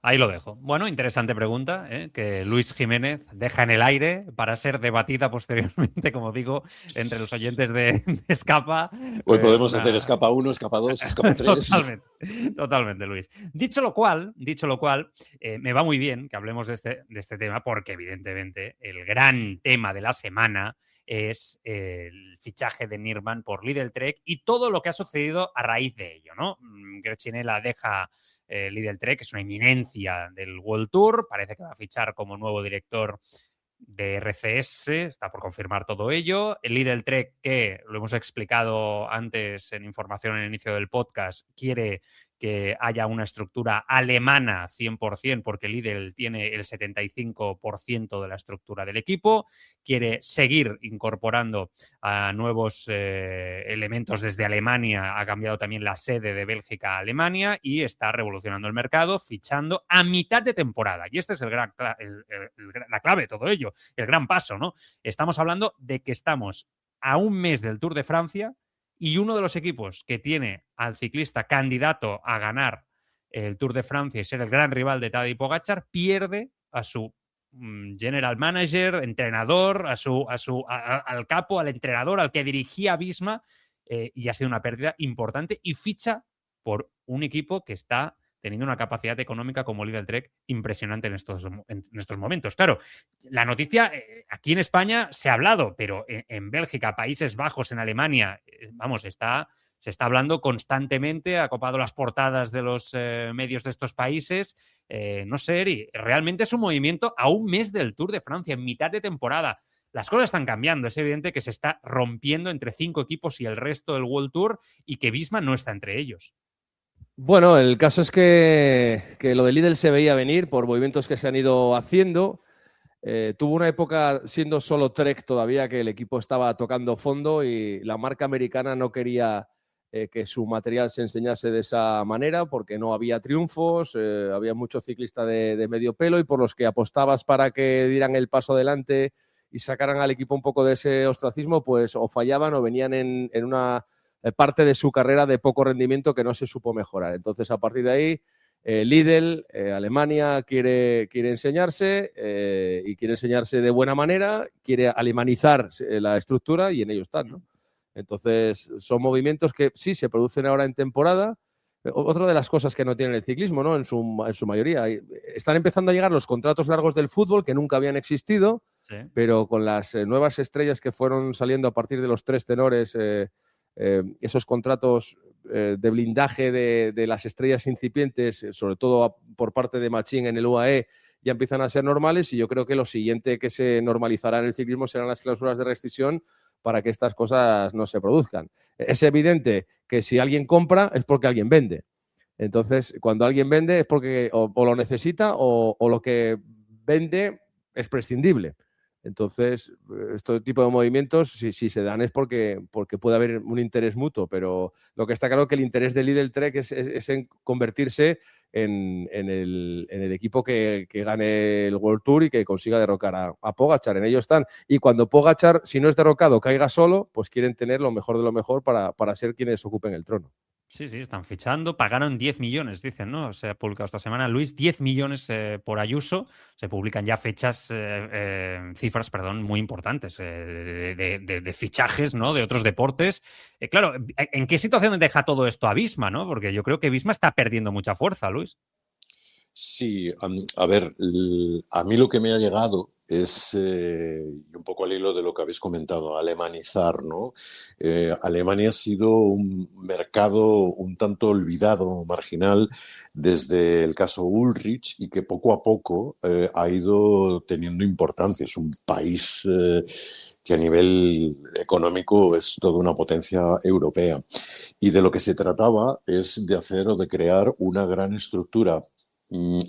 Ahí lo dejo. Bueno, interesante pregunta, que Luis Jiménez deja en el aire para ser debatida posteriormente, como digo, entre los oyentes de Escapa. Hoy podemos hacer Escapa 1, Escapa 2, Escapa 3. Totalmente, Luis. Dicho lo cual, me va muy bien que hablemos de este tema, porque evidentemente el gran tema de la semana es el fichaje de Nirman por Lidl Trek y todo lo que ha sucedido a raíz de ello, ¿no? Gretschinella deja Lidl Trek, que es una eminencia del World Tour, parece que va a fichar como nuevo director de RCS, está por confirmar todo ello. El Lidl Trek, que lo hemos explicado antes en información en el inicio del podcast, quiere que haya una estructura alemana 100%, porque Lidl tiene el 75% de la estructura del equipo, quiere seguir incorporando a nuevos elementos desde Alemania, ha cambiado también la sede de Bélgica a Alemania y está revolucionando el mercado, fichando a mitad de temporada. Y este es la clave de todo ello, el gran paso, ¿no? Estamos hablando de que estamos a un mes del Tour de Francia y uno de los equipos que tiene al ciclista candidato a ganar el Tour de Francia y ser el gran rival de Tadej Pogačar pierde a su general manager, entrenador, al capo, al entrenador, al que dirigía Visma, y ha sido una pérdida importante, y ficha por un equipo que está teniendo una capacidad económica como Lidl Trek impresionante en estos momentos. Claro, la noticia aquí en España se ha hablado, pero en Bélgica, Países Bajos, en Alemania, vamos, se está hablando constantemente, ha copado las portadas de los medios de estos países. No sé, Eri, realmente es un movimiento a un mes del Tour de Francia, en mitad de temporada. Las cosas están cambiando, es evidente que se está rompiendo entre 5 equipos y el resto del World Tour y que Visma no está entre ellos. Bueno, el caso es que lo de Lidl se veía venir por movimientos que se han ido haciendo. Tuvo una época siendo solo Trek todavía que el equipo estaba tocando fondo y la marca americana no quería que su material se enseñase de esa manera porque no había triunfos, había mucho ciclista de medio pelo y por los que apostabas para que dieran el paso adelante y sacaran al equipo un poco de ese ostracismo, pues o fallaban o venían en una parte de su carrera de poco rendimiento que no se supo mejorar. Entonces, a partir de ahí, Lidl, Alemania, quiere enseñarse y quiere enseñarse de buena manera, quiere alemanizar la estructura y en ello están, ¿no? Entonces, son movimientos que sí se producen ahora en temporada. Otra de las cosas que no tiene el ciclismo, ¿no? En su mayoría. Están empezando a llegar los contratos largos del fútbol que nunca habían existido, sí, pero con las nuevas estrellas que fueron saliendo a partir de los 3 tenores, esos contratos de blindaje de las estrellas incipientes, sobre todo por parte de Machín en el UAE, ya empiezan a ser normales y yo creo que lo siguiente que se normalizará en el ciclismo serán las cláusulas de rescisión para que estas cosas no se produzcan. Es evidente que si alguien compra es porque alguien vende. Entonces, cuando alguien vende es porque o lo necesita o lo que vende es prescindible. Entonces, este tipo de movimientos, si se dan es porque puede haber un interés mutuo, pero lo que está claro es que el interés de Lidl Trek es en convertirse en el equipo que gane el World Tour y que consiga derrocar a Pogačar. En ello están. Y cuando Pogačar, si no es derrocado, caiga solo, pues quieren tener lo mejor de lo mejor para ser quienes ocupen el trono. Sí, están fichando. Pagaron 10 millones, dicen, ¿no? Se ha publicado esta semana, Luis, 10 millones por Ayuso. Se publican ya cifras, muy importantes de fichajes, ¿no? De otros deportes. Claro, ¿en qué situación deja todo esto a Visma, no? Porque yo creo que Visma está perdiendo mucha fuerza, Luis. Sí, a ver, a mí lo que me ha llegado es, un poco al hilo de lo que habéis comentado, alemanizar, ¿no? Alemania ha sido un mercado un tanto olvidado, marginal, desde el caso Ulrich y que poco a poco ha ido teniendo importancia. Es un país que a nivel económico es toda una potencia europea. Y de lo que se trataba es de hacer o de crear una gran estructura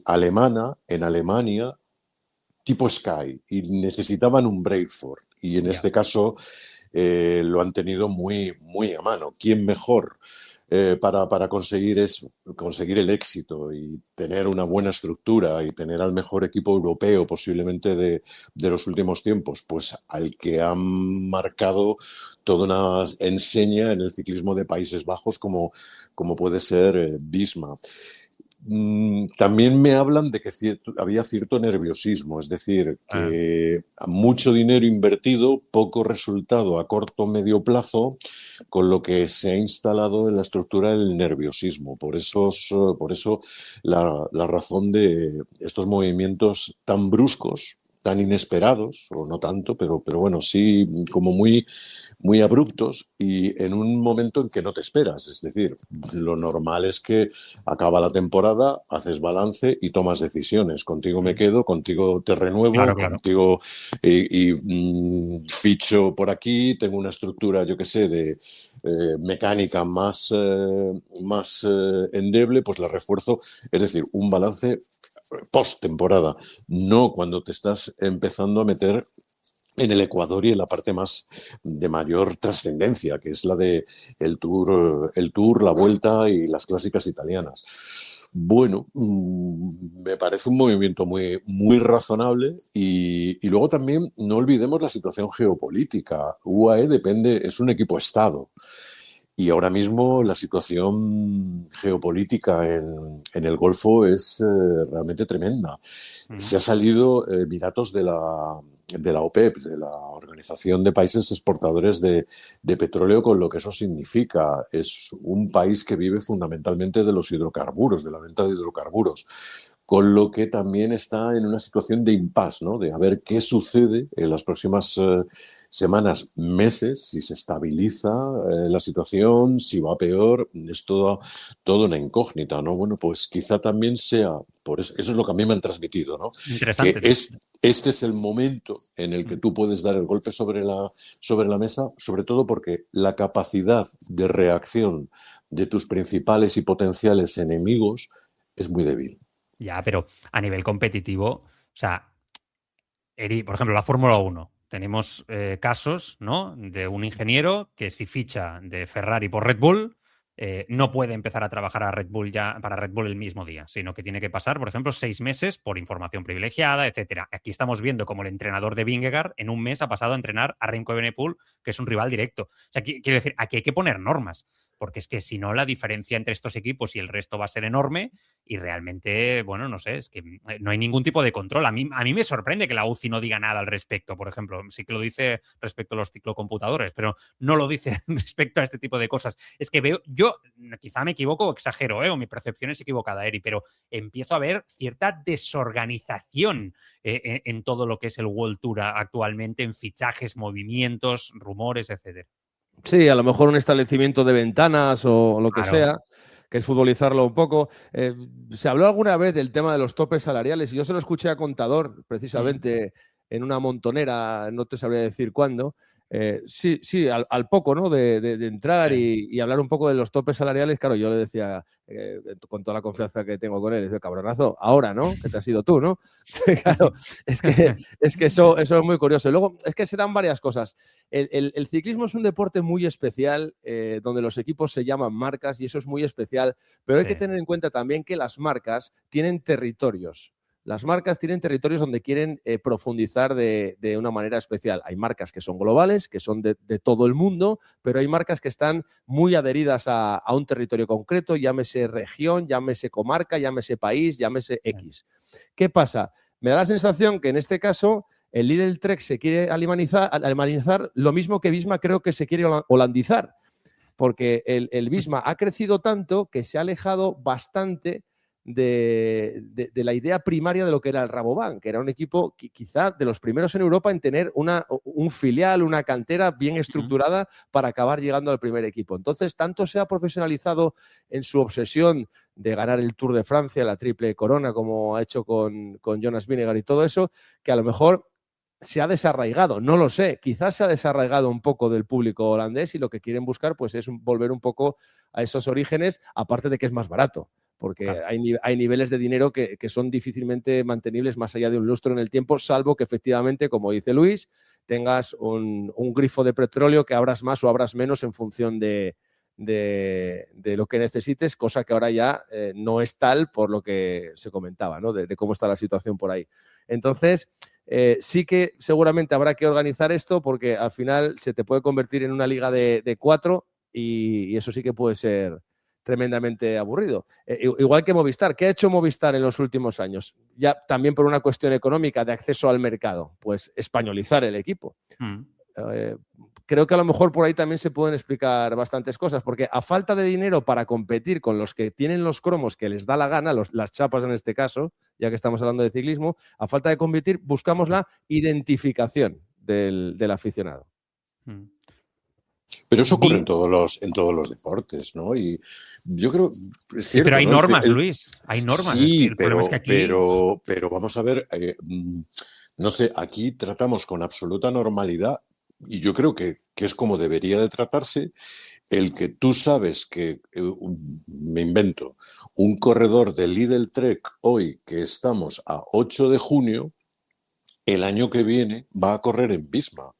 alemana en Alemania tipo Sky y necesitaban un Breitford y en este caso lo han tenido muy, muy a mano. ¿Quién mejor para conseguir eso, conseguir el éxito y tener una buena estructura y tener al mejor equipo europeo posiblemente de los últimos tiempos? Pues al que han marcado toda una enseña en el ciclismo de Países Bajos como puede ser Visma. También me hablan de que había cierto nerviosismo, es decir, que mucho dinero invertido, poco resultado a corto o medio plazo, con lo que se ha instalado en la estructura el nerviosismo. Por eso la razón de estos movimientos tan bruscos, tan inesperados, o no tanto, pero bueno, sí como muy, muy abruptos y en un momento en que no te esperas. Es decir, lo normal es que acaba la temporada, haces balance y tomas decisiones. Contigo me quedo, contigo te renuevo, claro. contigo ficho por aquí, tengo una estructura, yo qué sé, de mecánica más endeble, pues la refuerzo. Es decir, un balance post-temporada, no cuando te estás empezando a meter en el Ecuador y en la parte más de mayor trascendencia, que es la de el Tour, la Vuelta y las clásicas italianas. Bueno, me parece un movimiento muy, muy razonable y luego también no olvidemos la situación geopolítica. UAE es un equipo Estado. Y ahora mismo la situación geopolítica en el Golfo es realmente tremenda. Se ha salido Emiratos de la OPEP, de la Organización de Países Exportadores de Petróleo, con lo que eso significa. Es un país que vive fundamentalmente de los hidrocarburos, de la venta de hidrocarburos, con lo que también está en una situación de impasse, ¿no? De a ver qué sucede en las próximas semanas, meses, si se estabiliza la situación, si va peor, es toda una incógnita, ¿no? Bueno, pues quizá también sea, por eso es lo que a mí me han transmitido, ¿no? Interesante. Que este es el momento en el que tú puedes dar el golpe sobre la mesa, sobre todo porque la capacidad de reacción de tus principales y potenciales enemigos es muy débil. Ya, pero a nivel competitivo, o sea, por ejemplo, la Fórmula 1. Tenemos casos, ¿no?, de un ingeniero que si ficha de Ferrari por Red Bull, no puede empezar a trabajar para Red Bull el mismo día, sino que tiene que pasar, por ejemplo, 6 meses por información privilegiada, etcétera. Aquí estamos viendo como el entrenador de Vingegaard en un mes ha pasado a entrenar a Remco Evenepoel, que es un rival directo. O sea, quiero decir, aquí hay que poner normas, porque es que si no la diferencia entre estos equipos y el resto va a ser enorme y realmente, bueno, no sé, es que no hay ningún tipo de control. A mí me sorprende que la UCI no diga nada al respecto, por ejemplo. Sí que lo dice respecto a los ciclocomputadores, pero no lo dice respecto a este tipo de cosas. Es que yo quizá me equivoco o exagero, o mi percepción es equivocada, Eri, pero empiezo a ver cierta desorganización en todo lo que es el World Tour actualmente, en fichajes, movimientos, rumores, etcétera. Sí, a lo mejor un establecimiento de ventanas o lo que sea, que es futbolizarlo un poco. Se habló alguna vez del tema de los topes salariales y yo se lo escuché a Contador, precisamente en una montonera, no te sabría decir cuándo, Sí, al poco, ¿no? De entrar y hablar un poco de los topes salariales. Claro, yo le decía, con toda la confianza que tengo con él, decía, cabronazo, ahora, ¿no? Que te has sido tú, ¿no? Claro, es que eso es muy curioso. Y luego, es que se dan varias cosas. El ciclismo es un deporte muy especial, donde los equipos se llaman marcas y eso es muy especial, pero hay que tener en cuenta también que las marcas tienen territorios. Las marcas tienen territorios donde quieren profundizar de una manera especial. Hay marcas que son globales, que son de todo el mundo, pero hay marcas que están muy adheridas a un territorio concreto, llámese región, llámese comarca, llámese país, llámese X. ¿Qué pasa? Me da la sensación que en este caso el Lidl Trek se quiere alemanizar lo mismo que Visma creo que se quiere holandizar, porque el Visma ha crecido tanto que se ha alejado bastante de la idea primaria de lo que era el Rabobank, que era un equipo quizá de los primeros en Europa en tener un filial, una cantera bien estructurada para acabar llegando al primer equipo. Entonces, tanto se ha profesionalizado en su obsesión de ganar el Tour de Francia, la Triple Corona, como ha hecho con Jonas Vingegaard y todo eso, que a lo mejor se ha desarraigado, no lo sé, quizás se ha desarraigado un poco del público holandés y lo que quieren buscar pues es volver un poco a esos orígenes, aparte de que es más barato. Porque hay niveles de dinero que son difícilmente mantenibles más allá de un lustro en el tiempo, salvo que efectivamente, como dice Luis, tengas un grifo de petróleo que abras más o abras menos en función de lo que necesites, cosa que ahora ya no es tal por lo que se comentaba, ¿no? De cómo está la situación por ahí. Entonces, sí que seguramente habrá que organizar esto porque al final se te puede convertir en una liga de 4 y eso sí que puede ser tremendamente aburrido. Igual que Movistar. ¿Qué ha hecho Movistar en los últimos años? Ya también por una cuestión económica de acceso al mercado. Pues españolizar el equipo. Creo que a lo mejor por ahí también se pueden explicar bastantes cosas, porque a falta de dinero para competir con los que tienen los cromos que les da la gana, las chapas en este caso, ya que estamos hablando de ciclismo, a falta de competir buscamos la identificación del aficionado. Pero eso ocurre en todos los deportes, ¿no? Y yo creo... Es cierto, pero hay ¿no? normas, Luis. Hay normas. Sí, el problema es que aquí... pero vamos a ver, no sé, aquí tratamos con absoluta normalidad y yo creo que es como debería de tratarse el que tú sabes que, me invento, un corredor del Lidl Trek hoy que estamos a 8 de junio, el año que viene va a correr en Visma.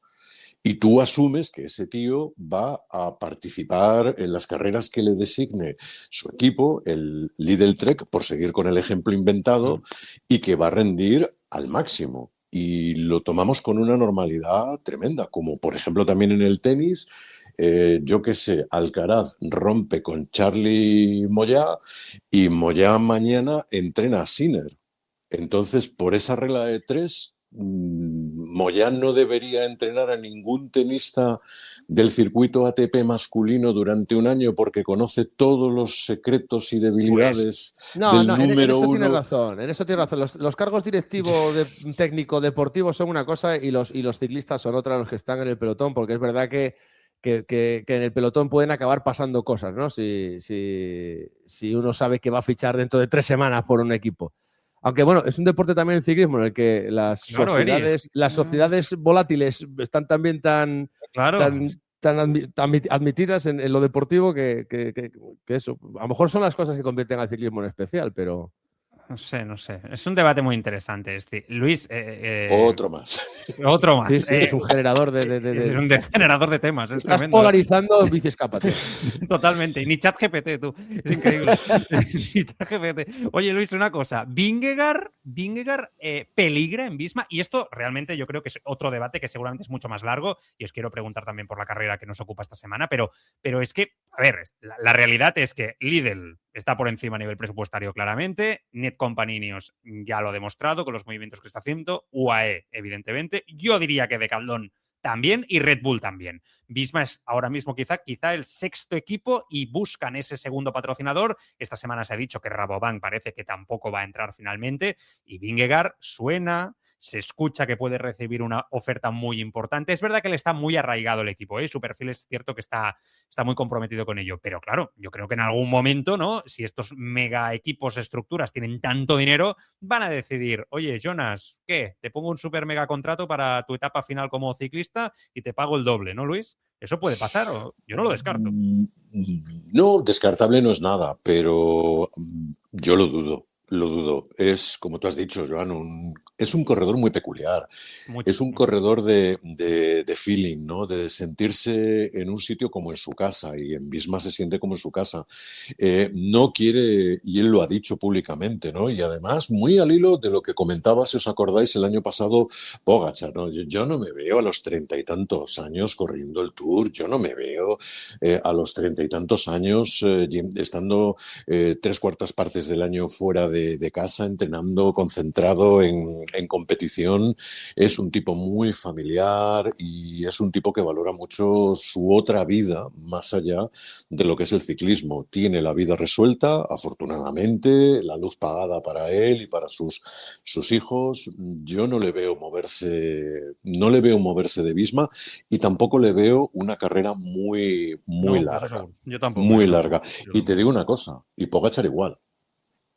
Y tú asumes que ese tío va a participar en las carreras que le designe su equipo, el Lidl Trek, por seguir con el ejemplo inventado, y que va a rendir al máximo. Y lo tomamos con una normalidad tremenda, como por ejemplo también en el tenis. Yo qué sé, Alcaraz rompe con Charlie Moyá y Moyá mañana entrena a Sinner. Entonces, por esa regla de 3... Moyá no debería entrenar a ningún tenista del circuito ATP masculino durante un año porque conoce todos los secretos y debilidades del número uno. En eso tiene razón. Los cargos directivos técnico deportivo son una cosa y los ciclistas son otra, los que están en el pelotón, porque es verdad que en el pelotón pueden acabar pasando cosas, ¿no? Si uno sabe que va a fichar dentro de 3 semanas por un equipo. Aunque bueno, es un deporte también el ciclismo en el que las sociedades volátiles están también tan admitidas en lo deportivo que eso. A lo mejor son las cosas que convierten al ciclismo en especial, pero... No sé. Es un debate muy interesante este. Luis... Otro más. Otro más. Sí, es un generador de... Es un generador de temas. Es Estás tremendo. polarizando Bici Escápate. Totalmente. Y ni ChatGPT, tú. Es increíble. Ni ChatGPT. Oye, Luis, una cosa. Vingegaard peligra en Visma. Y esto realmente yo creo que es otro debate que seguramente es mucho más largo. Y os quiero preguntar también por la carrera que nos ocupa esta semana. Pero es que, a ver, la realidad es que Lidl está por encima a nivel presupuestario claramente. Netcompany Ineos ya lo ha demostrado con los movimientos que está haciendo. UAE, evidentemente. Yo diría que Decathlon también y Red Bull también. Visma es ahora mismo quizá el 6º equipo y buscan ese segundo patrocinador. Esta semana se ha dicho que Rabobank parece que tampoco va a entrar finalmente y Vingegaard suena, se escucha que puede recibir una oferta muy importante. Es verdad que le está muy arraigado el equipo, ¿eh? Su perfil es cierto que está muy comprometido con ello, pero claro, yo creo que en algún momento, ¿no? Si estos mega equipos, estructuras tienen tanto dinero, van a decidir, oye, Jonas, ¿qué? Te pongo un super mega contrato para tu etapa final como ciclista y te pago el doble, ¿no, Luis? ¿Eso puede pasar? Yo no lo descarto. No, descartable no es nada, pero yo lo dudo. Lo dudo. Es, como tú has dicho, Joan, es un corredor muy peculiar. Es un corredor de feeling, ¿no? De sentirse en un sitio como en su casa, y en Visma se siente como en su casa. No quiere, y él lo ha dicho públicamente, ¿no? Y además, muy al hilo de lo que comentaba, si os acordáis, el año pasado, Pogačar, ¿no? Yo no me veo a los 30 y tantos años corriendo el Tour, yo no me veo a los 30 y tantos años estando 3/4 partes del año fuera de casa, entrenando, concentrado en competición. Es un tipo muy familiar y es un tipo que valora mucho su otra vida más allá de lo que es el ciclismo. Tiene la vida resuelta, afortunadamente, la luz pagada para él y para sus hijos. Yo no le veo moverse de Visma, y tampoco le veo una carrera muy larga. Yo tampoco. Muy larga. Y te digo una cosa, y Pogačar igual.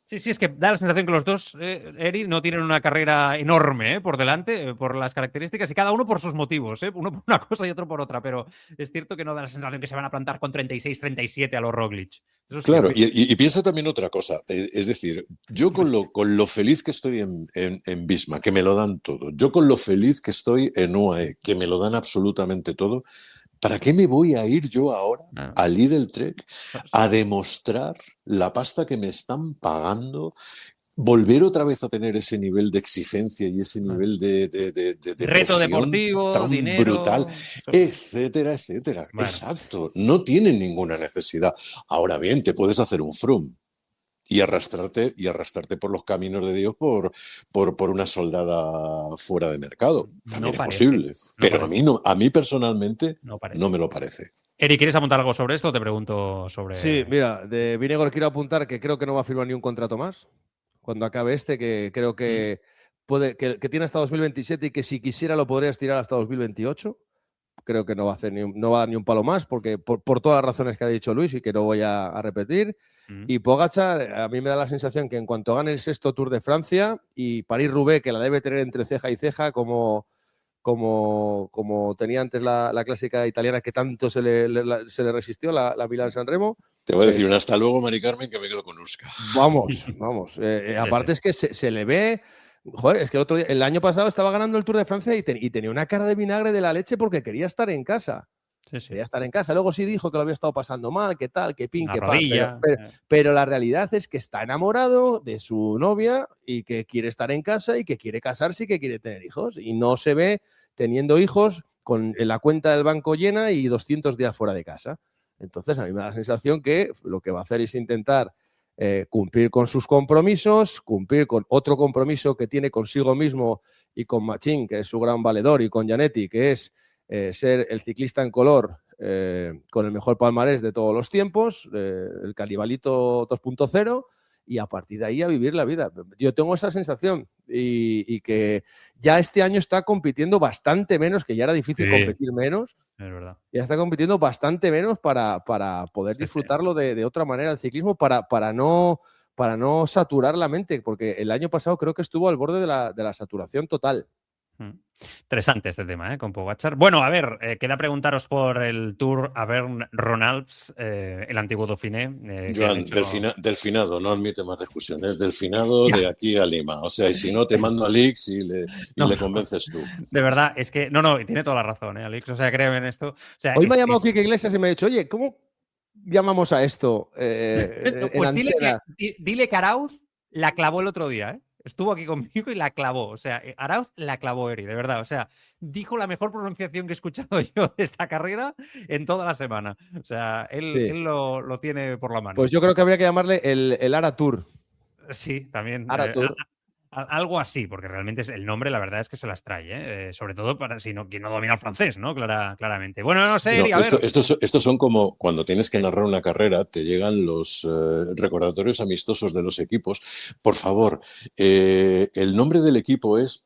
Sí, es que da la sensación que los dos, Eri, no tienen una carrera enorme por delante, por las características, y cada uno por sus motivos, uno por una cosa y otro por otra, pero es cierto que no da la sensación que se van a plantar con 36, 37 a los Roglic. Claro, y piensa también otra cosa, es decir, yo con lo feliz que estoy en Visma, que me lo dan todo, yo con lo feliz que estoy en UAE, que me lo dan absolutamente todo, ¿para qué me voy a ir yo ahora a Lidl Trek a demostrar la pasta que me están pagando? Volver otra vez a tener ese nivel de exigencia y ese nivel de reto deportivo, tan dinero, brutal, etcétera, etcétera. Bueno. Exacto, no tienen ninguna necesidad. Ahora bien, te puedes hacer un Froome y arrastrarte por los caminos de Dios por una soldada fuera de mercado. También es posible. Pero a mí personalmente no me lo parece. Eri, ¿quieres apuntar algo sobre esto? Te pregunto sobre... Sí, mira, de Vinegor quiero apuntar que creo que no va a firmar ni un contrato más cuando acabe que creo que que tiene hasta 2027 y que si quisiera lo podría estirar hasta 2028. Creo que no va a dar ni un palo más, porque por todas las razones que ha dicho Luis y que no voy a repetir. Y Pogačar, a mí me da la sensación que en cuanto gane el 6º Tour de Francia y París-Roubaix, que la debe tener entre ceja y ceja, como tenía antes la clásica italiana que tanto se le resistió, la Milán-San Remo. Te voy a decir un hasta luego, Mari Carmen, que me quedo con Uska. Vamos. Aparte es que se le ve... Joder, es que el año pasado estaba ganando el Tour de Francia y tenía una cara de vinagre de la leche porque quería estar en casa. Quería estar en casa. Luego sí dijo que lo había estado pasando mal, que tal, que pin, que pan. Pero la realidad es que está enamorado de su novia y que quiere estar en casa y que quiere casarse y que quiere tener hijos. Y no se ve teniendo hijos con la cuenta del banco llena y 200 días fuera de casa. Entonces a mí me da la sensación que lo que va a hacer es intentar cumplir con sus compromisos, cumplir con otro compromiso que tiene consigo mismo y con Machín, que es su gran valedor, y con Gianetti, que es ser el ciclista en color con el mejor palmarés de todos los tiempos, el Calibalito 2.0, y a partir de ahí a vivir la vida. Yo tengo esa sensación y que ya este año está compitiendo bastante menos, que ya era difícil competir menos. Es verdad. Ya está compitiendo bastante menos para poder disfrutarlo de otra manera el ciclismo, para no saturar la mente, porque el año pasado creo que estuvo al borde de la saturación total. Interesante este tema, con Pogačar. Bueno, a ver, queda preguntaros por el Tour Auvergne-Rhône-Alpes, el antiguo Dauphiné. Joan, delfinado, no admite más discusiones. Delfinado de aquí a Lima. O sea, y si no, te mando a Lix y le convences tú. De verdad, es que... No, tiene toda la razón, Alix. O sea, créeme en esto. O sea, hoy me ha llamado Quique Iglesias y me ha dicho, oye, ¿cómo llamamos a esto? Pues dile que Arauz la clavó el otro día, Estuvo aquí conmigo y la clavó. O sea, Arauz la clavó, Eri, de verdad. O sea, dijo la mejor pronunciación que he escuchado yo de esta carrera en toda la semana. O sea, él lo tiene por la mano. Pues yo creo que habría que llamarle el Ara Tour. Sí, también. Ara Tour. Algo así, porque realmente el nombre, la verdad es que se las trae, sobre todo para quien no domina el francés, ¿no? Claramente. Bueno, no sé, Eri, a ver. Estos son como cuando tienes que narrar una carrera, te llegan los recordatorios amistosos de los equipos. Por favor, el nombre del equipo es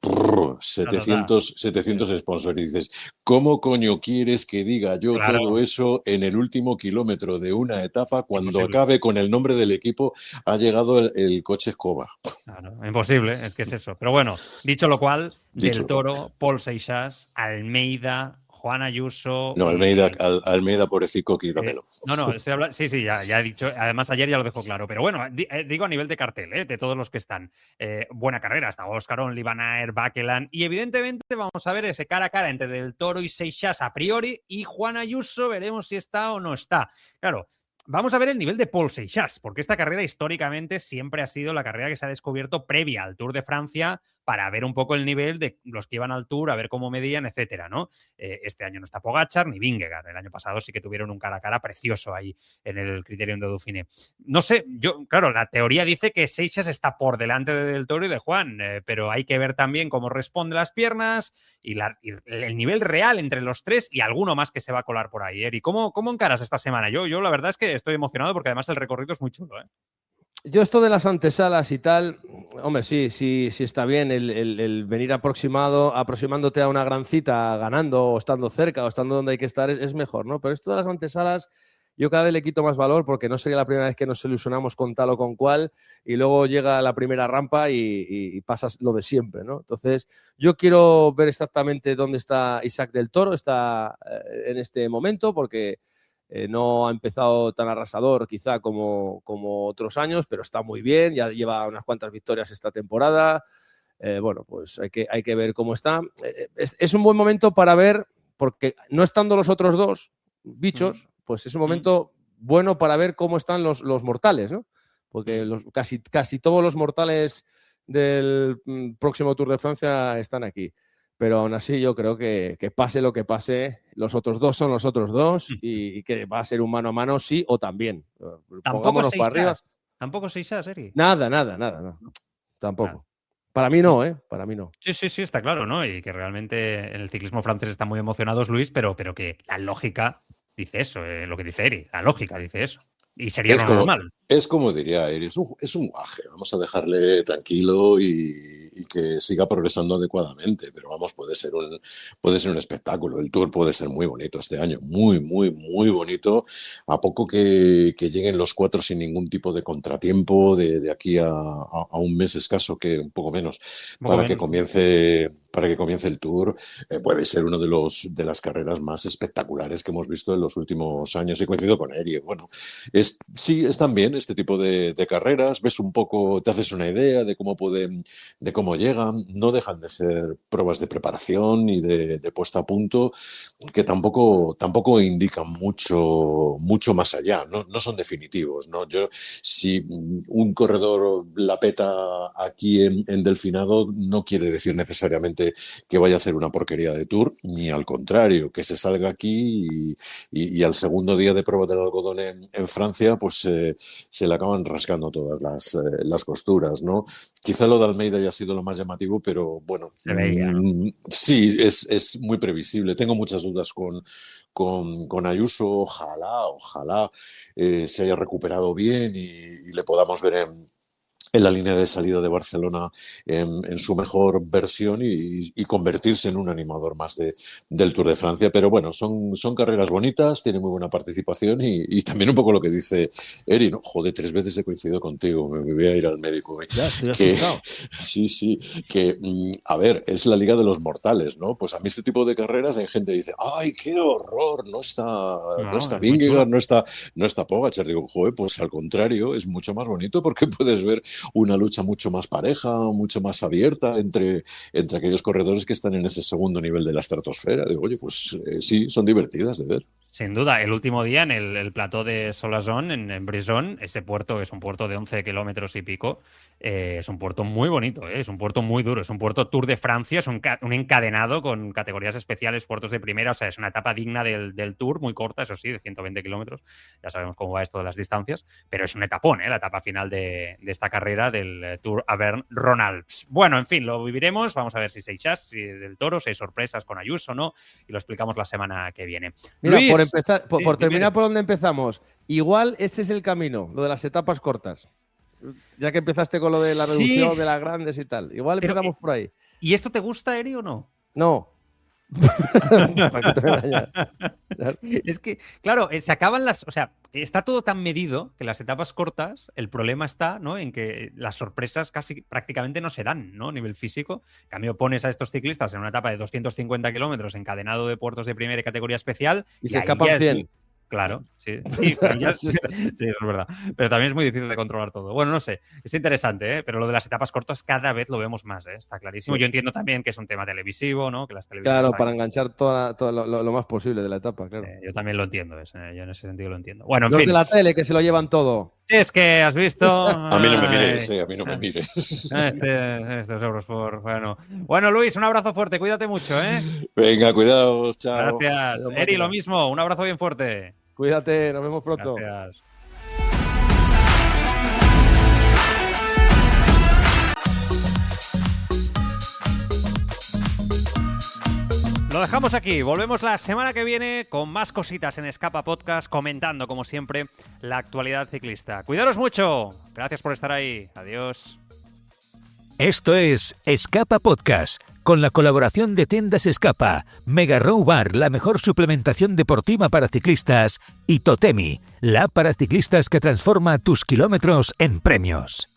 700 sponsors. Y dices, ¿cómo coño quieres que diga yo todo eso en el último kilómetro de una etapa cuando acabe con el nombre del equipo? Ha llegado el coche escoba. Claro, imposible, es que es eso. Pero bueno, dicho lo cual, Del Toro, Paul Seixas, Almeida, Juan Ayuso... No, Almeida pobrecito, quítamelo. No, estoy hablando... Sí, ya he dicho. Además, ayer ya lo dejó claro. Pero bueno, digo a nivel de cartel, de todos los que están. Buena carrera. Está Óscar Only, Van Aert, Bakeland. Y evidentemente vamos a ver ese cara a cara entre Del Toro y Seixas a priori. Y Juan Ayuso, veremos si está o no está. Claro. Vamos a ver el nivel de Paul Seixas, porque esta carrera históricamente siempre ha sido la carrera que se ha descubierto previa al Tour de Francia para ver un poco el nivel de los que iban al Tour, a ver cómo medían, etcétera, ¿no? Este año no está Pogačar ni Vingegaard. El año pasado sí que tuvieron un cara a cara precioso ahí en el Criterium de Dauphiné. No sé, claro, la teoría dice que Seixas está por delante de Del Toro y de Juan, pero hay que ver también cómo responde las piernas y el nivel real entre los tres y alguno más que se va a colar por ahí. Eri, ¿cómo encaras esta semana? Yo la verdad es que estoy emocionado porque además el recorrido es muy chulo, ¿eh? Yo esto de las antesalas y tal, hombre, sí está bien el venir aproximándote a una gran cita, ganando o estando cerca o estando donde hay que estar, es mejor, ¿no? Pero esto de las antesalas, yo cada vez le quito más valor porque no sería la primera vez que nos ilusionamos con tal o con cual y luego llega la primera rampa y pasas lo de siempre, ¿no? Entonces, yo quiero ver exactamente dónde está Isaac Del Toro, está en este momento porque... no ha empezado tan arrasador quizá como otros años, pero está muy bien, ya lleva unas cuantas victorias esta temporada. Bueno, pues hay que ver cómo está. Es un buen momento para ver, porque no estando los otros dos bichos, pues es un momento bueno para ver cómo están los mortales, ¿no? Porque casi todos los mortales del próximo Tour de Francia están aquí. Pero aún así yo creo que pase lo que pase, los otros dos son los otros dos y que va a ser un mano a mano sí o también. Pongámonos para arriba. ¿Tampoco Seixas, Eri? Nada. No. Tampoco. Nada. Para mí no, ¿eh? Para mí no. Sí, está claro, ¿no? Y que realmente en el ciclismo francés están muy emocionados, Luis, pero que la lógica dice eso, lo que dice Eri. La lógica dice eso. Y sería normal. Es como diría Eri, es un guaje. Vamos a dejarle tranquilo y que siga progresando adecuadamente. Pero vamos, puede ser un espectáculo. El Tour puede ser muy bonito este año. Muy, muy, muy bonito. A poco que lleguen los 4 sin ningún tipo de contratiempo de aquí a un mes escaso, que un poco menos, para que comience el Tour, puede ser uno de las carreras más espectaculares que hemos visto en los últimos años. Y coincido con Eri. Bueno, sí, están bien este tipo de carreras. Ves un poco, te haces una idea de cómo llegan. No dejan de ser pruebas de preparación y de puesta a punto que tampoco indican mucho más allá. No son definitivos, ¿no? Si un corredor la peta aquí en Delfinado, no quiere decir necesariamente que vaya a hacer una porquería de Tour, ni al contrario, que se salga aquí y al segundo día de prueba del algodón en Francia, pues se le acaban rascando todas las costuras, ¿no? Quizá lo de Almeida haya sido lo más llamativo, pero bueno, sí, es muy previsible. Tengo muchas dudas con Ayuso. Ojalá se haya recuperado bien y le podamos ver en la línea de salida de Barcelona en su mejor versión y convertirse en un animador más del Tour de Francia. Pero bueno, son carreras bonitas, tiene muy buena participación y también un poco lo que dice Eri, ¿no? Joder, 3 veces he coincidido contigo, me voy a ir al médico. Sí, que a ver, es la liga de los mortales, ¿no? Pues a mí este tipo de carreras hay gente que dice, ¡ay, qué horror! No está Vingegaard, no está Pogačar. Digo, joder, pues al contrario, es mucho más bonito porque puedes ver una lucha mucho más pareja, mucho más abierta entre aquellos corredores que están en ese segundo nivel de la estratosfera. Digo, oye, pues sí, son divertidas de ver. Sin duda, el último día en el plató de Solazón, en Brison, ese puerto, que es un puerto de 11 kilómetros y pico, es un puerto muy bonito, es un puerto muy duro, es un puerto Tour de Francia, es un encadenado con categorías especiales, puertos de primera, o sea, es una etapa digna del Tour, muy corta, eso sí, de 120 kilómetros, ya sabemos cómo va esto de las distancias, pero es un etapón, la etapa final de esta carrera del Tour Auvergne-Rhône-Alpes. Bueno, en fin, lo viviremos, vamos a ver si Seixas, si del Toro, si hay sorpresas con Ayuso o no, y lo explicamos la semana que viene. Mira, Luis, por terminar por donde empezamos, igual ese es el camino, lo de las etapas cortas. Ya que empezaste con lo de la reducción de las grandes y tal. Igual empezamos por ahí. ¿Y esto te gusta, Eri, o no? No. Es que, claro, se acaban las... O sea, está todo tan medido que las etapas cortas, el problema está, ¿no?, en que las sorpresas casi prácticamente no se dan, ¿no?, a nivel físico. En cambio, pones a estos ciclistas en una etapa de 250 kilómetros encadenado de puertos de primera y categoría especial y se escapan 100. Claro, sí, sí, es verdad. Pero también es muy difícil de controlar todo. Bueno, no sé, es interesante, pero lo de las etapas cortas cada vez lo vemos más, está clarísimo. Sí. Yo entiendo también que es un tema televisivo, ¿no? Que las televisiones claro, para enganchar todo lo más posible de la etapa, claro. Yo también lo entiendo, yo en ese sentido lo entiendo. Bueno, en Los fin. de la tele que se lo llevan todo. Sí, es que has visto... A mí no me mires, a mí no me mires. Estos euros por... Bueno, Luis, un abrazo fuerte, cuídate mucho, Venga, cuidaos, chao. Gracias. Eri, lo mismo, un abrazo bien fuerte. Cuídate, nos vemos pronto. Gracias. Lo dejamos aquí, volvemos la semana que viene con más cositas en Escapa Podcast, comentando como siempre la actualidad ciclista. Cuidaros mucho, gracias por estar ahí, adiós. Esto es Escapa Podcast, con la colaboración de Tiendas Escapa, Mega Row Bar, la mejor suplementación deportiva para ciclistas, y Totemi, la app para ciclistas que transforma tus kilómetros en premios.